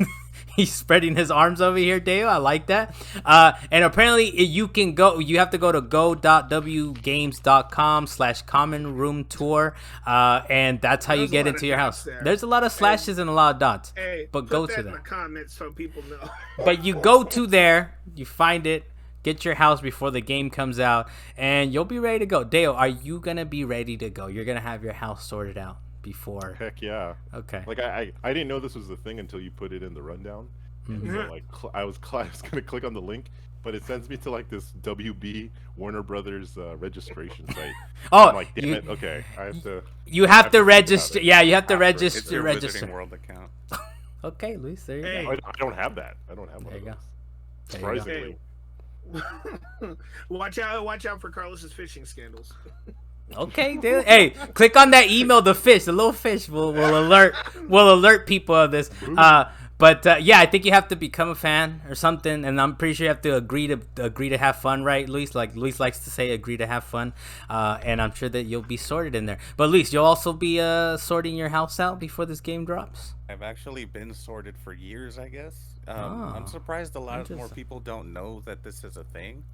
He's spreading his arms over here, Dale. I like that. And apparently you have to go to go.wgames.com/common room tour. And that's how you get into your house. There's a lot of slashes and a lot of dots. But go to that. In the comments so people know. But you go to there, you find it, get your house before the game comes out, and you'll be ready to go. Dale, are you going to be ready to go? You're going to have your house sorted out before. Heck yeah. Okay. Like I didn't know this was the thing until you put it in the rundown. And so like I was gonna click on the link, but it sends me to like this WB Warner Brothers registration site. Oh, I'm like, damn it. Okay, I have to. You have to register. Yeah, you have to register. It's your Wizarding World account. Okay, Luis, there you Hey. go. I don't have that. I don't have one There of you those. go. Surprisingly. Watch out for Carlos's fishing scandals. Okay, dude. Hey, click on that email. The little fish will alert people of this. But yeah, I think you have to become a fan or something, and I'm pretty sure you have to agree to have fun, right, Luis? Like Luis likes to say, agree to have fun, and I'm sure that you'll be sorted in there. But Luis, you'll also be sorting your house out before this game drops. I've actually been sorted for years, I guess. I'm surprised a lot more people don't know that this is a thing,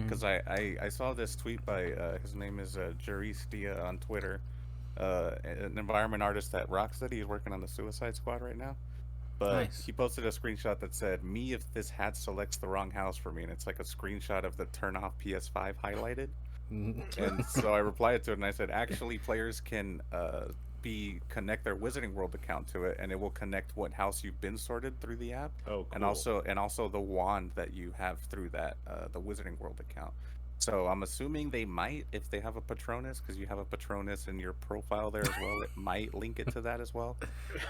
because I saw this tweet by his name is Jerice Dia on Twitter, an environment artist at Rocksteady. He's working on the Suicide Squad right now. But Nice. he posted a screenshot that said, "Me if this hat selects the wrong house for me," and it's like a screenshot of the turn off PS5 highlighted. And so I replied to it and I said, actually, players can connect their Wizarding World account to it, and it will connect what house you've been sorted through the app, Oh, and cool. also the wand that you have through that the Wizarding World account. So I'm assuming they might, if they have a Patronus, because you have a Patronus in your profile there as well, it might link it to that as well.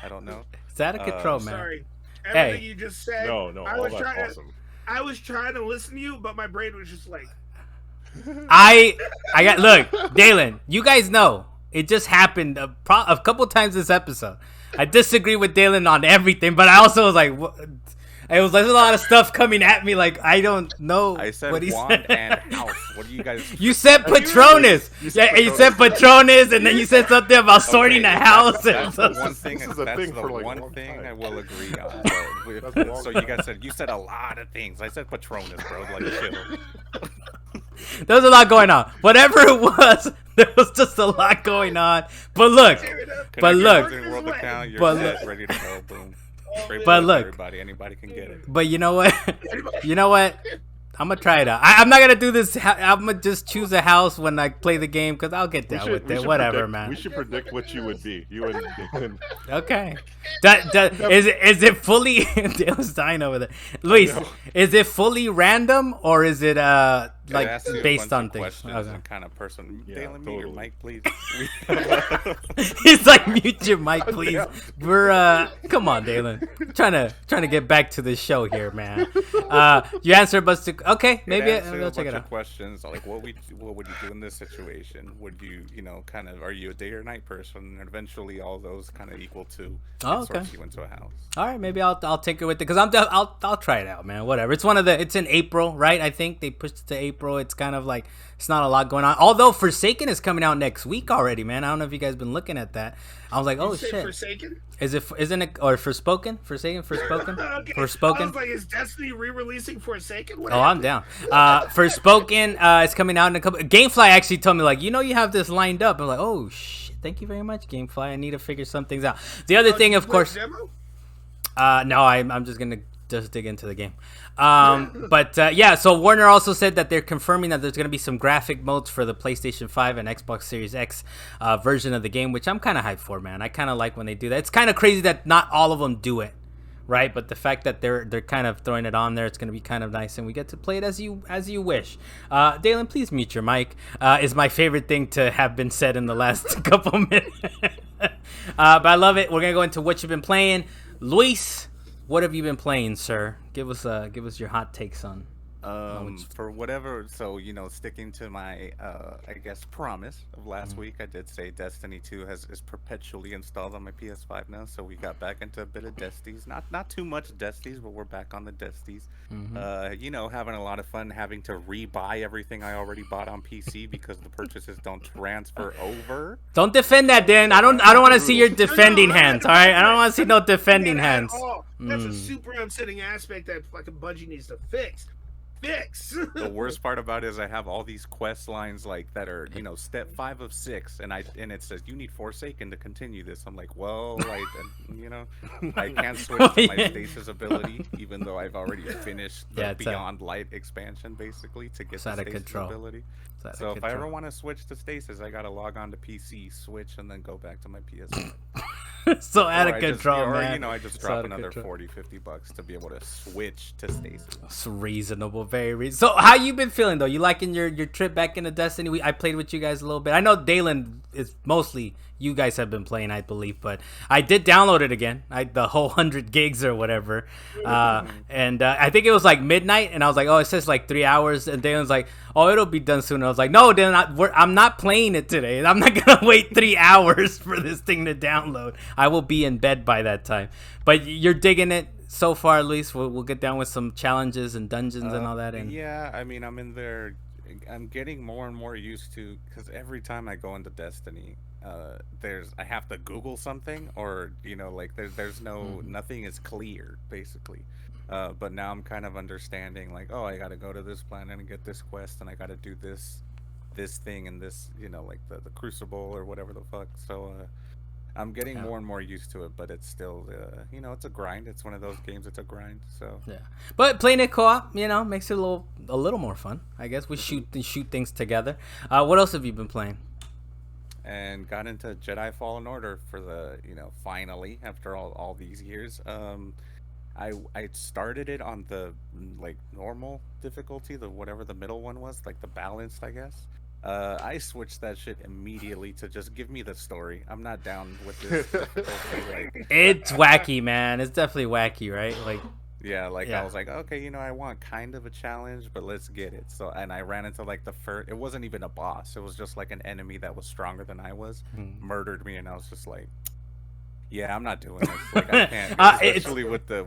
I don't know. It's out of control, I'm man. sorry. Everything Hey, you just said. No, I all was that's trying awesome. I was trying to listen to you, but my brain was just like. I got look, Dalan. You guys know it just happened a couple times this episode. I disagree with Dalan on everything, but I also was like, what? It was like a lot of stuff coming at me. Like I don't know I said what he wand said. and house. What do you guys? You said Patronus. You said You said Patronus, and then you said something about sorting Okay, a house. That's the and one thing. This is a That's thing the for, like, a one long thing time. I will agree on. That's a long So you guys said a lot of things. I said Patronus, bro. Like chill. There was a lot going on. Whatever it was, there was just a lot going on. But look, but Connect your look, Wizarding World account. You're but set, look. ready to go. Boom. Straight But to look. everybody. Anybody can get it. But you know what? You know what? I'm gonna try it out. I'm not gonna do this. I'm gonna just choose a house when I play the game because I'll get down with it. Whatever, man. We should predict what you would be. You and Okay. Is it fully? Dale's dying over there. Luis, is it fully random or is it like It asks you a based bunch on of things? questions Okay. and kind of person. Yeah, Dalen, mute your totally. mic, please. He's like, mute your mic, please. We're come on, Dalen. Trying to get back to the show here, man. You answered us to okay. Maybe I'll check it out. Questions like what would you do in this situation? Would you kind of, are you a day or night person? And eventually all those kind of equal to Oh, sorts okay. you into a house. All right, maybe I'll tinker with it because I'll try it out, man. Whatever. It's in April, right? I think they pushed it to April. It's kind of like it's not a lot going on. Although Forsaken is coming out next week already, man. I don't know if you guys been looking at that. I was like, oh shit. Forsaken? Isn't it or Forspoken? Forsaken? Okay. Forspoken? I was like, is Destiny re-releasing Forsaken? What Oh, I'm down. Forspoken is coming out in a couple. Gamefly actually told me like, you have this lined up. I'm like, oh shit, thank you very much, Gamefly. I need to figure some things out. The other thing, of course. Demo? No, I'm just gonna dig into the game. But yeah, so Warner also said that they're confirming that there's gonna be some graphic modes for the PlayStation 5 and Xbox Series X version of the game, which I'm kind of hyped for, man. I kind of like when they do that. It's kind of crazy that not all of them do it, right? But the fact that they're kind of throwing it on there, it's gonna be kind of nice, and we get to play it as you wish. Dalan, please mute your mic. Is my favorite thing to have been said in the last couple minutes. But I love it. We're gonna go into what you've been playing. Luis, what have you been playing, sir? Give us your hot takes on. For whatever, so sticking to my I guess promise of last week, I did say Destiny 2 is perpetually installed on my PS5 now, so we got back into a bit of Desties. Not too much Desties, but we're back on the Desties. Having a lot of fun having to rebuy everything I already bought on PC because the purchases don't transfer over. Don't defend that, Dan. I don't want to see your defending hands. All right, I don't want to see no defending hands. That's a super unsettling aspect that fucking Bungie needs to fix. The worst part about it is I have all these quest lines like that are step 5 of 6, and it says you need Forsaken to continue this. I'm like, well, I can't switch to my stasis ability even though I've already finished the Beyond Light expansion basically to get the stasis ability. So if I ever want to switch to stasis, I gotta log on to PC, switch, and then go back to my PS5. So out of control, man. I just drop another $40-$50 to be able to switch to stasis. It's reasonable, very reasonable. So how you been feeling though? You liking your trip back into Destiny? I played with you guys a little bit. I know Dalan is mostly you guys have been playing, I believe, but I did download it again. The whole 100 gigs or whatever, and I think it was like midnight, and I was like, oh, it says like 3 hours, and Dalan's like, oh, it'll be done soon. I was like, no, Dalan, I'm not playing it today. I'm not gonna wait 3 hours for this thing to download. I will be in bed by that time. But you're digging it so far, at least. We'll get down with some challenges and dungeons and all that. And yeah, I mean, I'm in there. I'm getting more and more used to, because every time I go into Destiny, I have to Google something, or there's nothing is clear basically. But now I'm kind of understanding, like, oh, I got to go to this planet and get this quest, and I got to do this thing and this, like the Crucible or whatever the fuck. So I'm getting more and more used to it, but it's still, it's a grind. It's one of those games. It's a grind. So yeah, but playing it co-op, makes it a little more fun. I guess we shoot things together. What else have you been playing? And got into Jedi Fallen Order for the, finally after all these years. I started it on the like normal difficulty, the whatever the middle one was, like the balanced, I guess. I switched that shit immediately to just give me the story. I'm not down with this difficulty. Like, it's wacky, man. It's definitely wacky, right? Like, yeah, I was like, okay, I want kind of a challenge, but let's get it. So, and I ran into like the first. It wasn't even a boss. It was just like an enemy that was stronger than I was, murdered me, and I was just like, yeah, I'm not doing this. Like, I can't, especially with the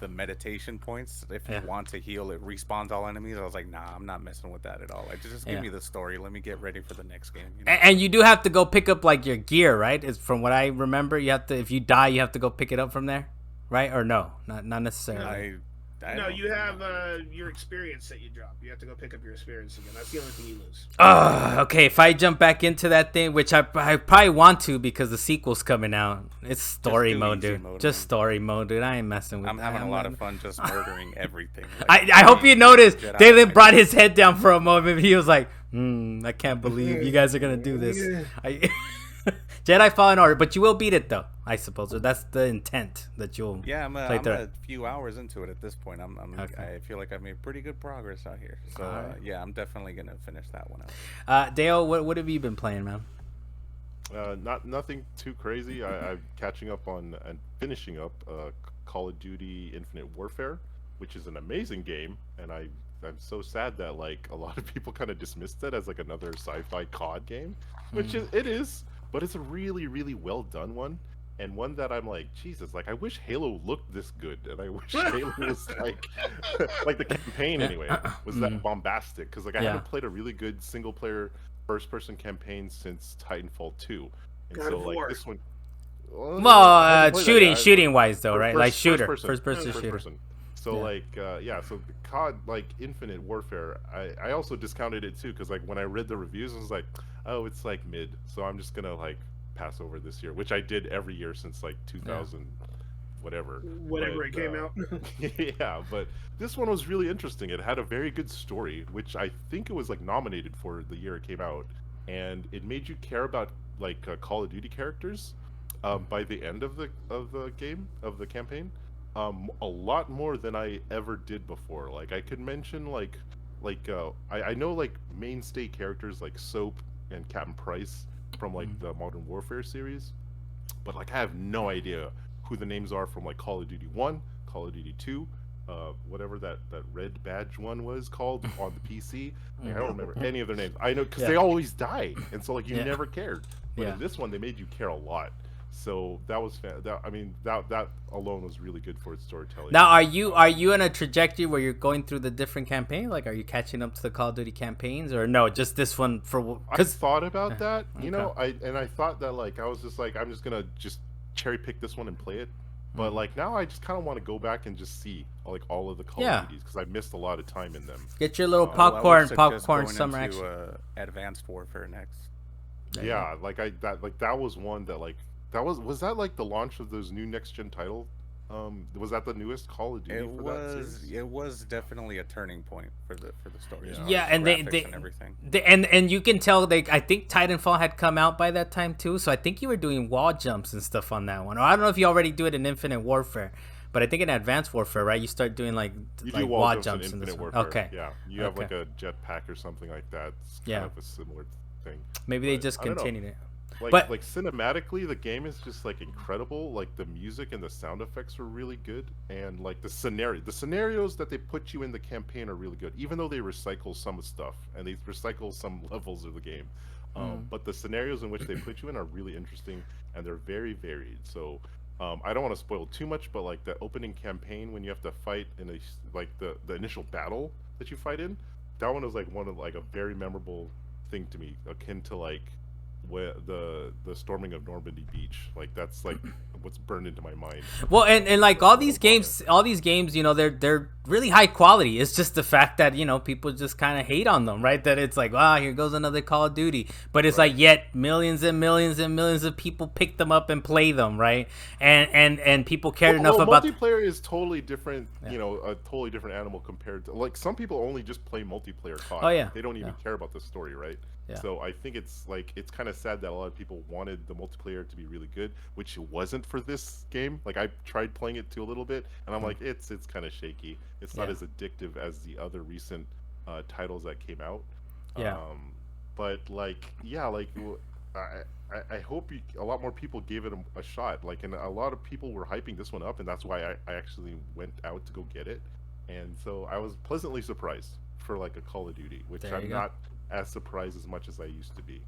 meditation points. If you want to heal, it respawns all enemies. I was like, nah, I'm not messing with that at all. Like, just give me the story. Let me get ready for the next game. And you do have to go pick up like your gear, right? It's from what I remember. You have to, if you die, you have to go pick it up from there, right? Or no, not necessarily. No, you have your experience that you drop. You have to go pick up your experience again. That's the only thing you lose. Okay. If I jump back into that thing, which I probably want to because the sequel's coming out, it's story mode, dude. Just story mode, dude. I ain't messing with. I'm having a lot of fun just murdering everything. Like, I hope you noticed. Dalan brought his head down for a moment. He was like, I can't believe you guys are gonna do this. Jedi Fallen Order, but you will beat it though, I suppose. Or that's the intent that you'll. Yeah, I'm a few hours into it at this point. I feel like I've made pretty good progress out here. So yeah, I'm definitely gonna finish that one out. Dale, what have you been playing, man? Nothing too crazy. I'm catching up on and finishing up Call of Duty Infinite Warfare, which is an amazing game, and I'm so sad that like a lot of people kind of dismissed it as like another sci-fi COD game, which it is. But it's a really, really well done one, and one that I'm like, Jesus, like I wish Halo looked this good, and I wish Halo was like the campaign anyway was that bombastic, because like I haven't played a really good single player first person campaign since Titanfall 2, and so like this one. Well, shooting wise though, right? Like first person shooter. So so COD like Infinite Warfare, I also discounted it too because like when I read the reviews, I was like, oh, it's like mid, so I'm just gonna like pass over this year, which I did every year since like 2000, whatever it came out. Yeah, but this one was really interesting. It had a very good story, which I think it was like nominated for the year it came out, and it made you care about like Call of Duty characters by the end of the game of the campaign. A lot more than I ever did before. Like I could mention I know like mainstay characters like Soap and Captain Price from like the Modern Warfare series, but like I have no idea who the names are from like Call of Duty 1, Call of Duty 2, whatever that red badge one was called on the PC. I don't remember any of their names. I know because they always die, and so like you never cared. But in this one, they made you care a lot. So that was that alone was really good for its storytelling. Now, are you in a trajectory where you're going through the different campaign? Like, are you catching up to the Call of Duty campaigns, or no? Just this one for? I thought about that, I thought that like I was just like I'm just gonna just cherry pick this one and play it. But like now, I just kind of want to go back and just see like all of the Call of Duties because I missed a lot of time in them. Get your little popcorn summer action. Advanced Warfare next. Yeah, that was one that like. Was that like the launch of those new next gen title? Was that the newest Call of Duty? It was definitely a turning point for the story. Yeah, and everything. And you can tell I think Titanfall had come out by that time too. So I think you were doing wall jumps and stuff on that one. Or I don't know if you already do it in Infinite Warfare, but I think in Advanced Warfare, right, you start doing like wall jumps in Infinite Warfare. Okay. Yeah, you have like a jetpack or something like that. It's kind of a similar thing. Maybe they just continued it. Like cinematically, the game is just like incredible. Like the music and the sound effects are really good, and like the scenarios that they put you in the campaign are really good. Even though they recycle some stuff and they recycle some levels of the game, but the scenarios in which they put you in are really interesting and they're very varied. So I don't want to spoil too much, but like the opening campaign when you have to fight in the initial battle that you fight in, that one is like one of like a very memorable thing to me, akin to like the storming of Normandy Beach. Like that's like what's burned into my mind. Well, and like all these games, you know, they're really high quality. It's just the fact that, you know, people just kind of hate on them, right? That it's like, wow, here goes another Call of Duty, but it's like yet millions and millions and millions of people pick them up and play them, right? And people cared enough about multiplayer is totally different. You know, a totally different animal compared to, like, some people only just play multiplayer COD. Oh yeah, they don't even care about the story, right? Yeah. So I think it's like, it's kind of sad that a lot of people wanted the multiplayer to be really good, which it wasn't for this game. Like, I tried playing it too a little bit, and I'm like, it's kind of shaky. It's not as addictive as the other recent titles that came out. Yeah. But like, yeah, like I hope a lot more people gave it a shot. Like, and a lot of people were hyping this one up, and that's why I actually went out to go get it. And so I was pleasantly surprised for like a Call of Duty, which I'm not as surprised as much as I used to be.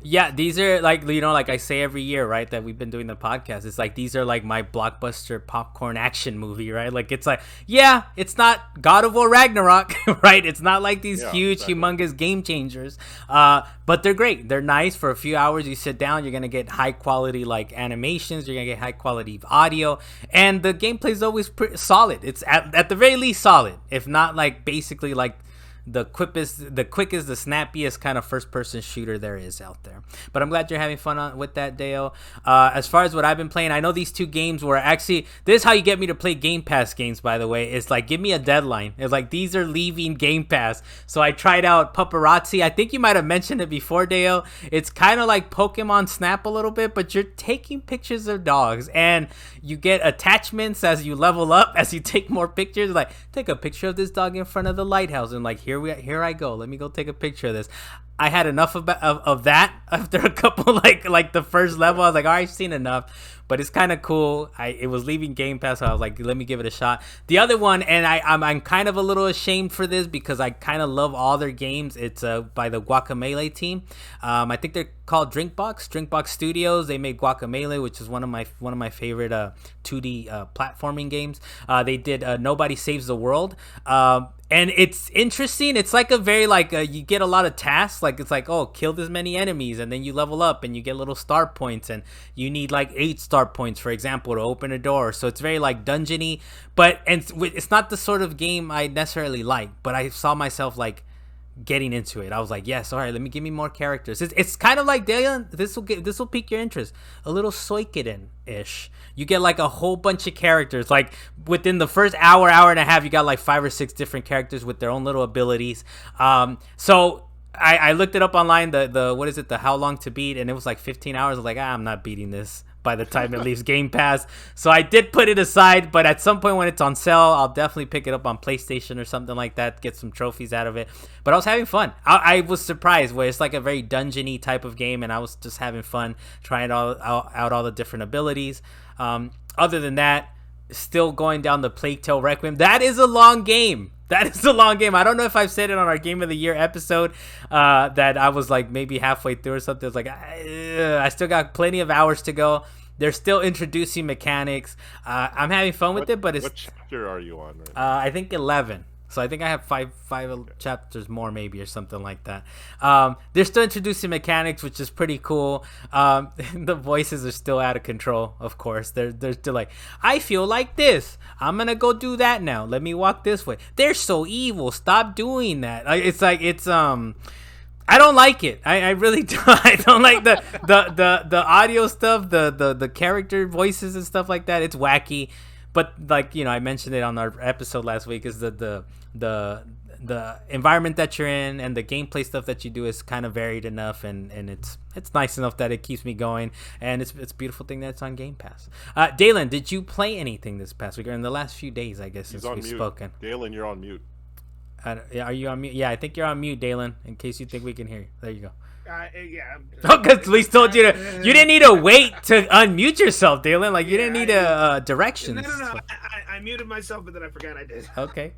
Yeah, these are like, you know, like I say every year, right, that we've been doing the podcast, it's like these are like my blockbuster popcorn action movie, right? Like, it's like, yeah, it's not God of War Ragnarok, right? It's not like these huge humongous game changers, but they're great. They're nice. For a few hours you sit down, you're gonna get high quality like animations, you're gonna get high quality audio, and the gameplay is always pretty solid. It's at the very least solid, if not like basically like the quickest, the snappiest kind of first-person shooter there is out there. But I'm glad you're having fun with that, Dale. As far as what I've been playing, I know these two games were actually, this is how you get me to play Game Pass games, by the way. It's like, give me a deadline. It's like, these are leaving Game Pass. So I tried out Pupperazzi. I think you might have mentioned it before, Dale. It's kind of like Pokemon Snap a little bit, but you're taking pictures of dogs, and you get attachments as you level up, as you take more pictures. Like, take a picture of this dog in front of the lighthouse, and like, here I go. Let me go take a picture of this. I had enough of that after a couple, like the first level. I was like, all right, I've seen enough. But it's kind of cool. It was leaving Game Pass, so I was like, let me give it a shot. The other one, and I'm kind of a little ashamed for this because I kind of love all their games. It's by the Guacamelee team. I think they're called Drinkbox Studios. They made Guacamelee, which is one of my favorite 2D platforming games. They did Nobody Saves the World. And it's interesting. It's like a very you get a lot of tasks. Like, it's like, oh, kill this many enemies, and then you level up and you get little star points, and you need like 8 star points, for example, to open a door. So it's very like dungeony, but it's not the sort of game I necessarily like. But I saw myself like getting into it. I was like, yes, all right, give me more characters. It's kind of like Dalan. This will pique your interest. A little Suikoden-ish. You get like a whole bunch of characters. Like, within the first hour and a half, you got like 5 or 6 different characters with their own little abilities. So I looked it up online, the what is it, the how long to beat, and it was like 15 hours. I was like, I'm not beating this by the time it leaves Game Pass. So I did put it aside, but at some point when it's on sale, I'll definitely pick it up on PlayStation or something like that, get some trophies out of it. But I was having fun. I was surprised, where it's like a very dungeony type of game, and I was just having fun trying out all the different abilities. Other than that, still going down the Plague Tale Requiem. That is a long game. I don't know if I've said it on our Game of the Year episode, that I was like maybe halfway through or something. It's like, I still got plenty of hours to go. They're still introducing mechanics. I'm having fun with it, but what chapter are you on right now? I think 11. So I think I have five chapters more, maybe, or something like that. They're still introducing mechanics, which is pretty cool. The voices are still out of control, of course. They're still like, I feel like this. I'm gonna go do that now. Let me walk this way. They're so evil. Stop doing that. I don't like it. I really don't. I don't like the audio stuff, the character voices and stuff like that. It's wacky. But like, you know, I mentioned it on our episode last week, is the environment that you're in and the gameplay stuff that you do is kind of varied enough, and it's nice enough that it keeps me going, and it's a beautiful thing that it's on Game Pass. Dalan, did you play anything this past week, or in the last few days, I guess, since we've spoken? Dalan, you're on mute. Are you on mute? Yeah, I think you're on mute, Dalan, in case you think we can hear you. There you go. Yeah. Oh, because we told you you didn't need to wait to unmute yourself, Dalan. Like, you didn't need directions. No. I muted myself, but then I forgot I did. Okay.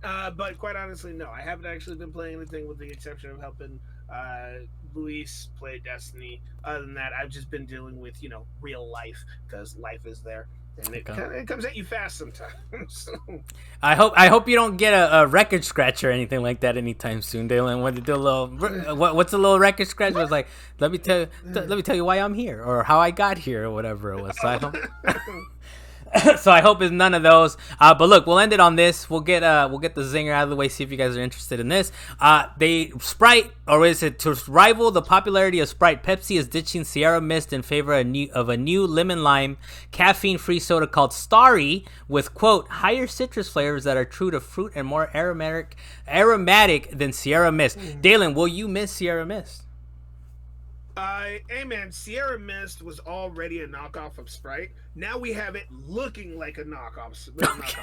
But quite honestly, no. I haven't actually been playing anything, with the exception of helping Luis play Destiny. Other than that, I've just been dealing with, real life, because life is there. And it comes at you fast sometimes. I hope you don't get a record scratch or anything like that anytime soon, Dalan. When you do a little, what's a little record scratch? It was like, let me tell you why I'm here or how I got here or whatever it was. So I hope. So I hope it's none of those. But look, we'll end it on this. We'll get the zinger out of the way. See if you guys are interested in this. Sprite, or is it to rival the popularity of Sprite? Pepsi is ditching Sierra Mist in favor of a new lemon lime caffeine-free soda called Starry, with quote higher citrus flavors that are true to fruit and more aromatic than Sierra Mist. Dalan, will you miss Sierra Mist? Hey man, Sierra Mist was already a knockoff of Sprite. Now we have it looking like a knockoff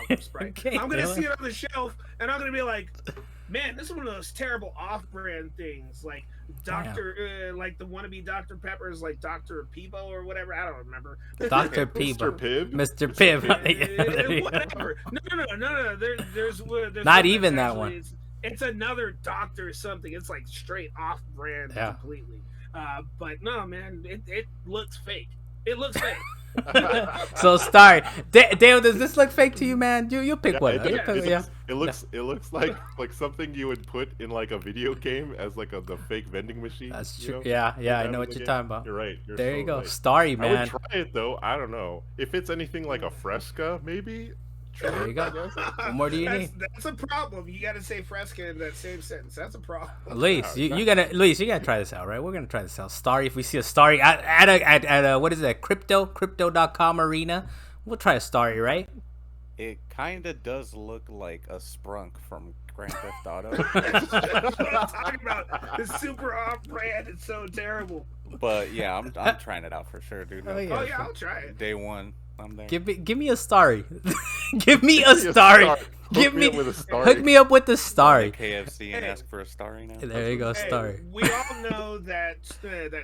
of Sprite. Okay, I'm gonna see it on the shelf, and I'm gonna be like, man, this is one of those terrible off-brand things, like like the wannabe Dr. Pepper's, like Dr. Peebo or whatever. I don't remember. Dr. Peebo, Mr. Pibb. Whatever. No. There's not even that one. It's another Doctor something. It's like straight off-brand completely. But no, man, it looks fake. It looks fake. So Starry, Dale, does this look fake to you, man? You pick one. It looks like something you would put in like a video game as like the fake vending machine. That's true. Yeah, I know what you're talking about. You're right. There you go, Starry, man. I would try it though. I don't know if it's anything like a Fresca, maybe. There you go. What more do you need? That's a problem. You got to say Fresca in that same sentence. That's a problem. Luis, you gotta try this out, right? We're gonna try this out. Starry, if we see a Starry at a what is it? Crypto.com arena, we'll try a Starry, right? It kind of does look like a Sprunk from Grand Theft Auto. That's what I'm talking about. It's super off-brand. It's so terrible. But yeah, I'm trying it out for sure, dude. Oh yeah, I'll try it. Day one. I'm there. Give me a Starry. Give me a Starry. Hook me up with the Starry. KFC and ask for a Starry now. There you go, Starry. We all know that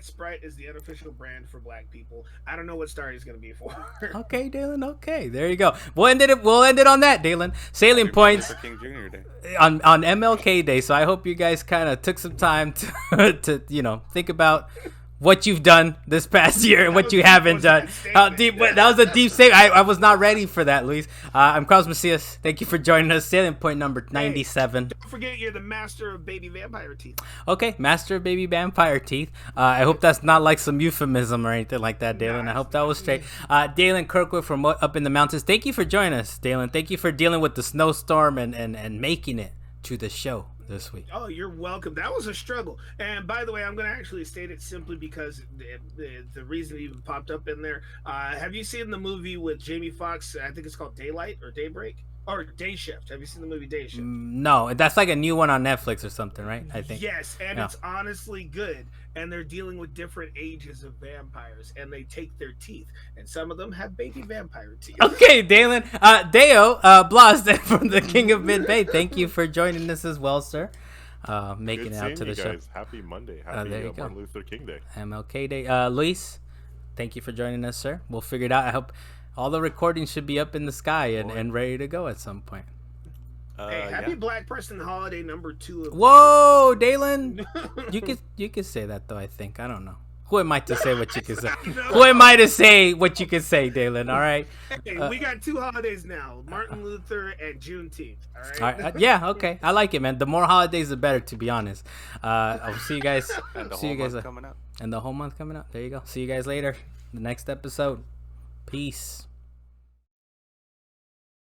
Sprite is the unofficial brand for black people. I don't know what Starry is going to be for. Okay, Dalan. Okay, there you go. We'll end it on that, Dalan. Salient Points King Jr. Day. on MLK Day. So I hope you guys kind of took some time to think about what you've done this past year and what you haven't done. That was a deep statement. I was not ready for that, Luis. I'm Carlos Macias. Thank you for joining us. Salient point number 97. Don't forget you're the master of baby vampire teeth. Okay, master of baby vampire teeth. I hope that's not like some euphemism or anything like that, Dalan. I hope that was straight. Dalan Kirkwood from Up in the Mountains. Thank you for joining us, Dalan. Thank you for dealing with the snowstorm and making it to the show this week. Oh, you're welcome. That was a struggle. And by the way, I'm going to actually state it simply because the reason it even popped up in there. Have you seen the movie with Jamie Foxx? I think it's called Daylight or Daybreak or Day Shift. Have you seen the movie Day Shift? No, that's like a new one on Netflix or something, right? I think. Yes, and it's honestly good. And they're dealing with different ages of vampires, and they take their teeth, and some of them have baby vampire teeth. Okay, Dalan. Deo Blas from the King of Mid-Bay. Thank you for joining us as well, sir. Making it out to the show. Happy Monday. Happy Martin Luther King Day. MLK Day. Luis, thank you for joining us, sir. We'll figure it out. I hope all the recordings should be up in the sky and ready to go at some point. Hey, happy Black Person Holiday number 2. Whoa, Dalan. You could say that though. I think I don't know. Who am I to say what you can say? Who am I to say what you can say, Dalan? All right. Hey, we got 2 holidays now: Martin Luther and Juneteenth. All right. All right. Yeah. Okay. I like it, man. The more holidays, the better. To be honest. I'll see you guys. And the whole month coming up. And the whole month coming up. There you go. See you guys later. The next episode. Peace.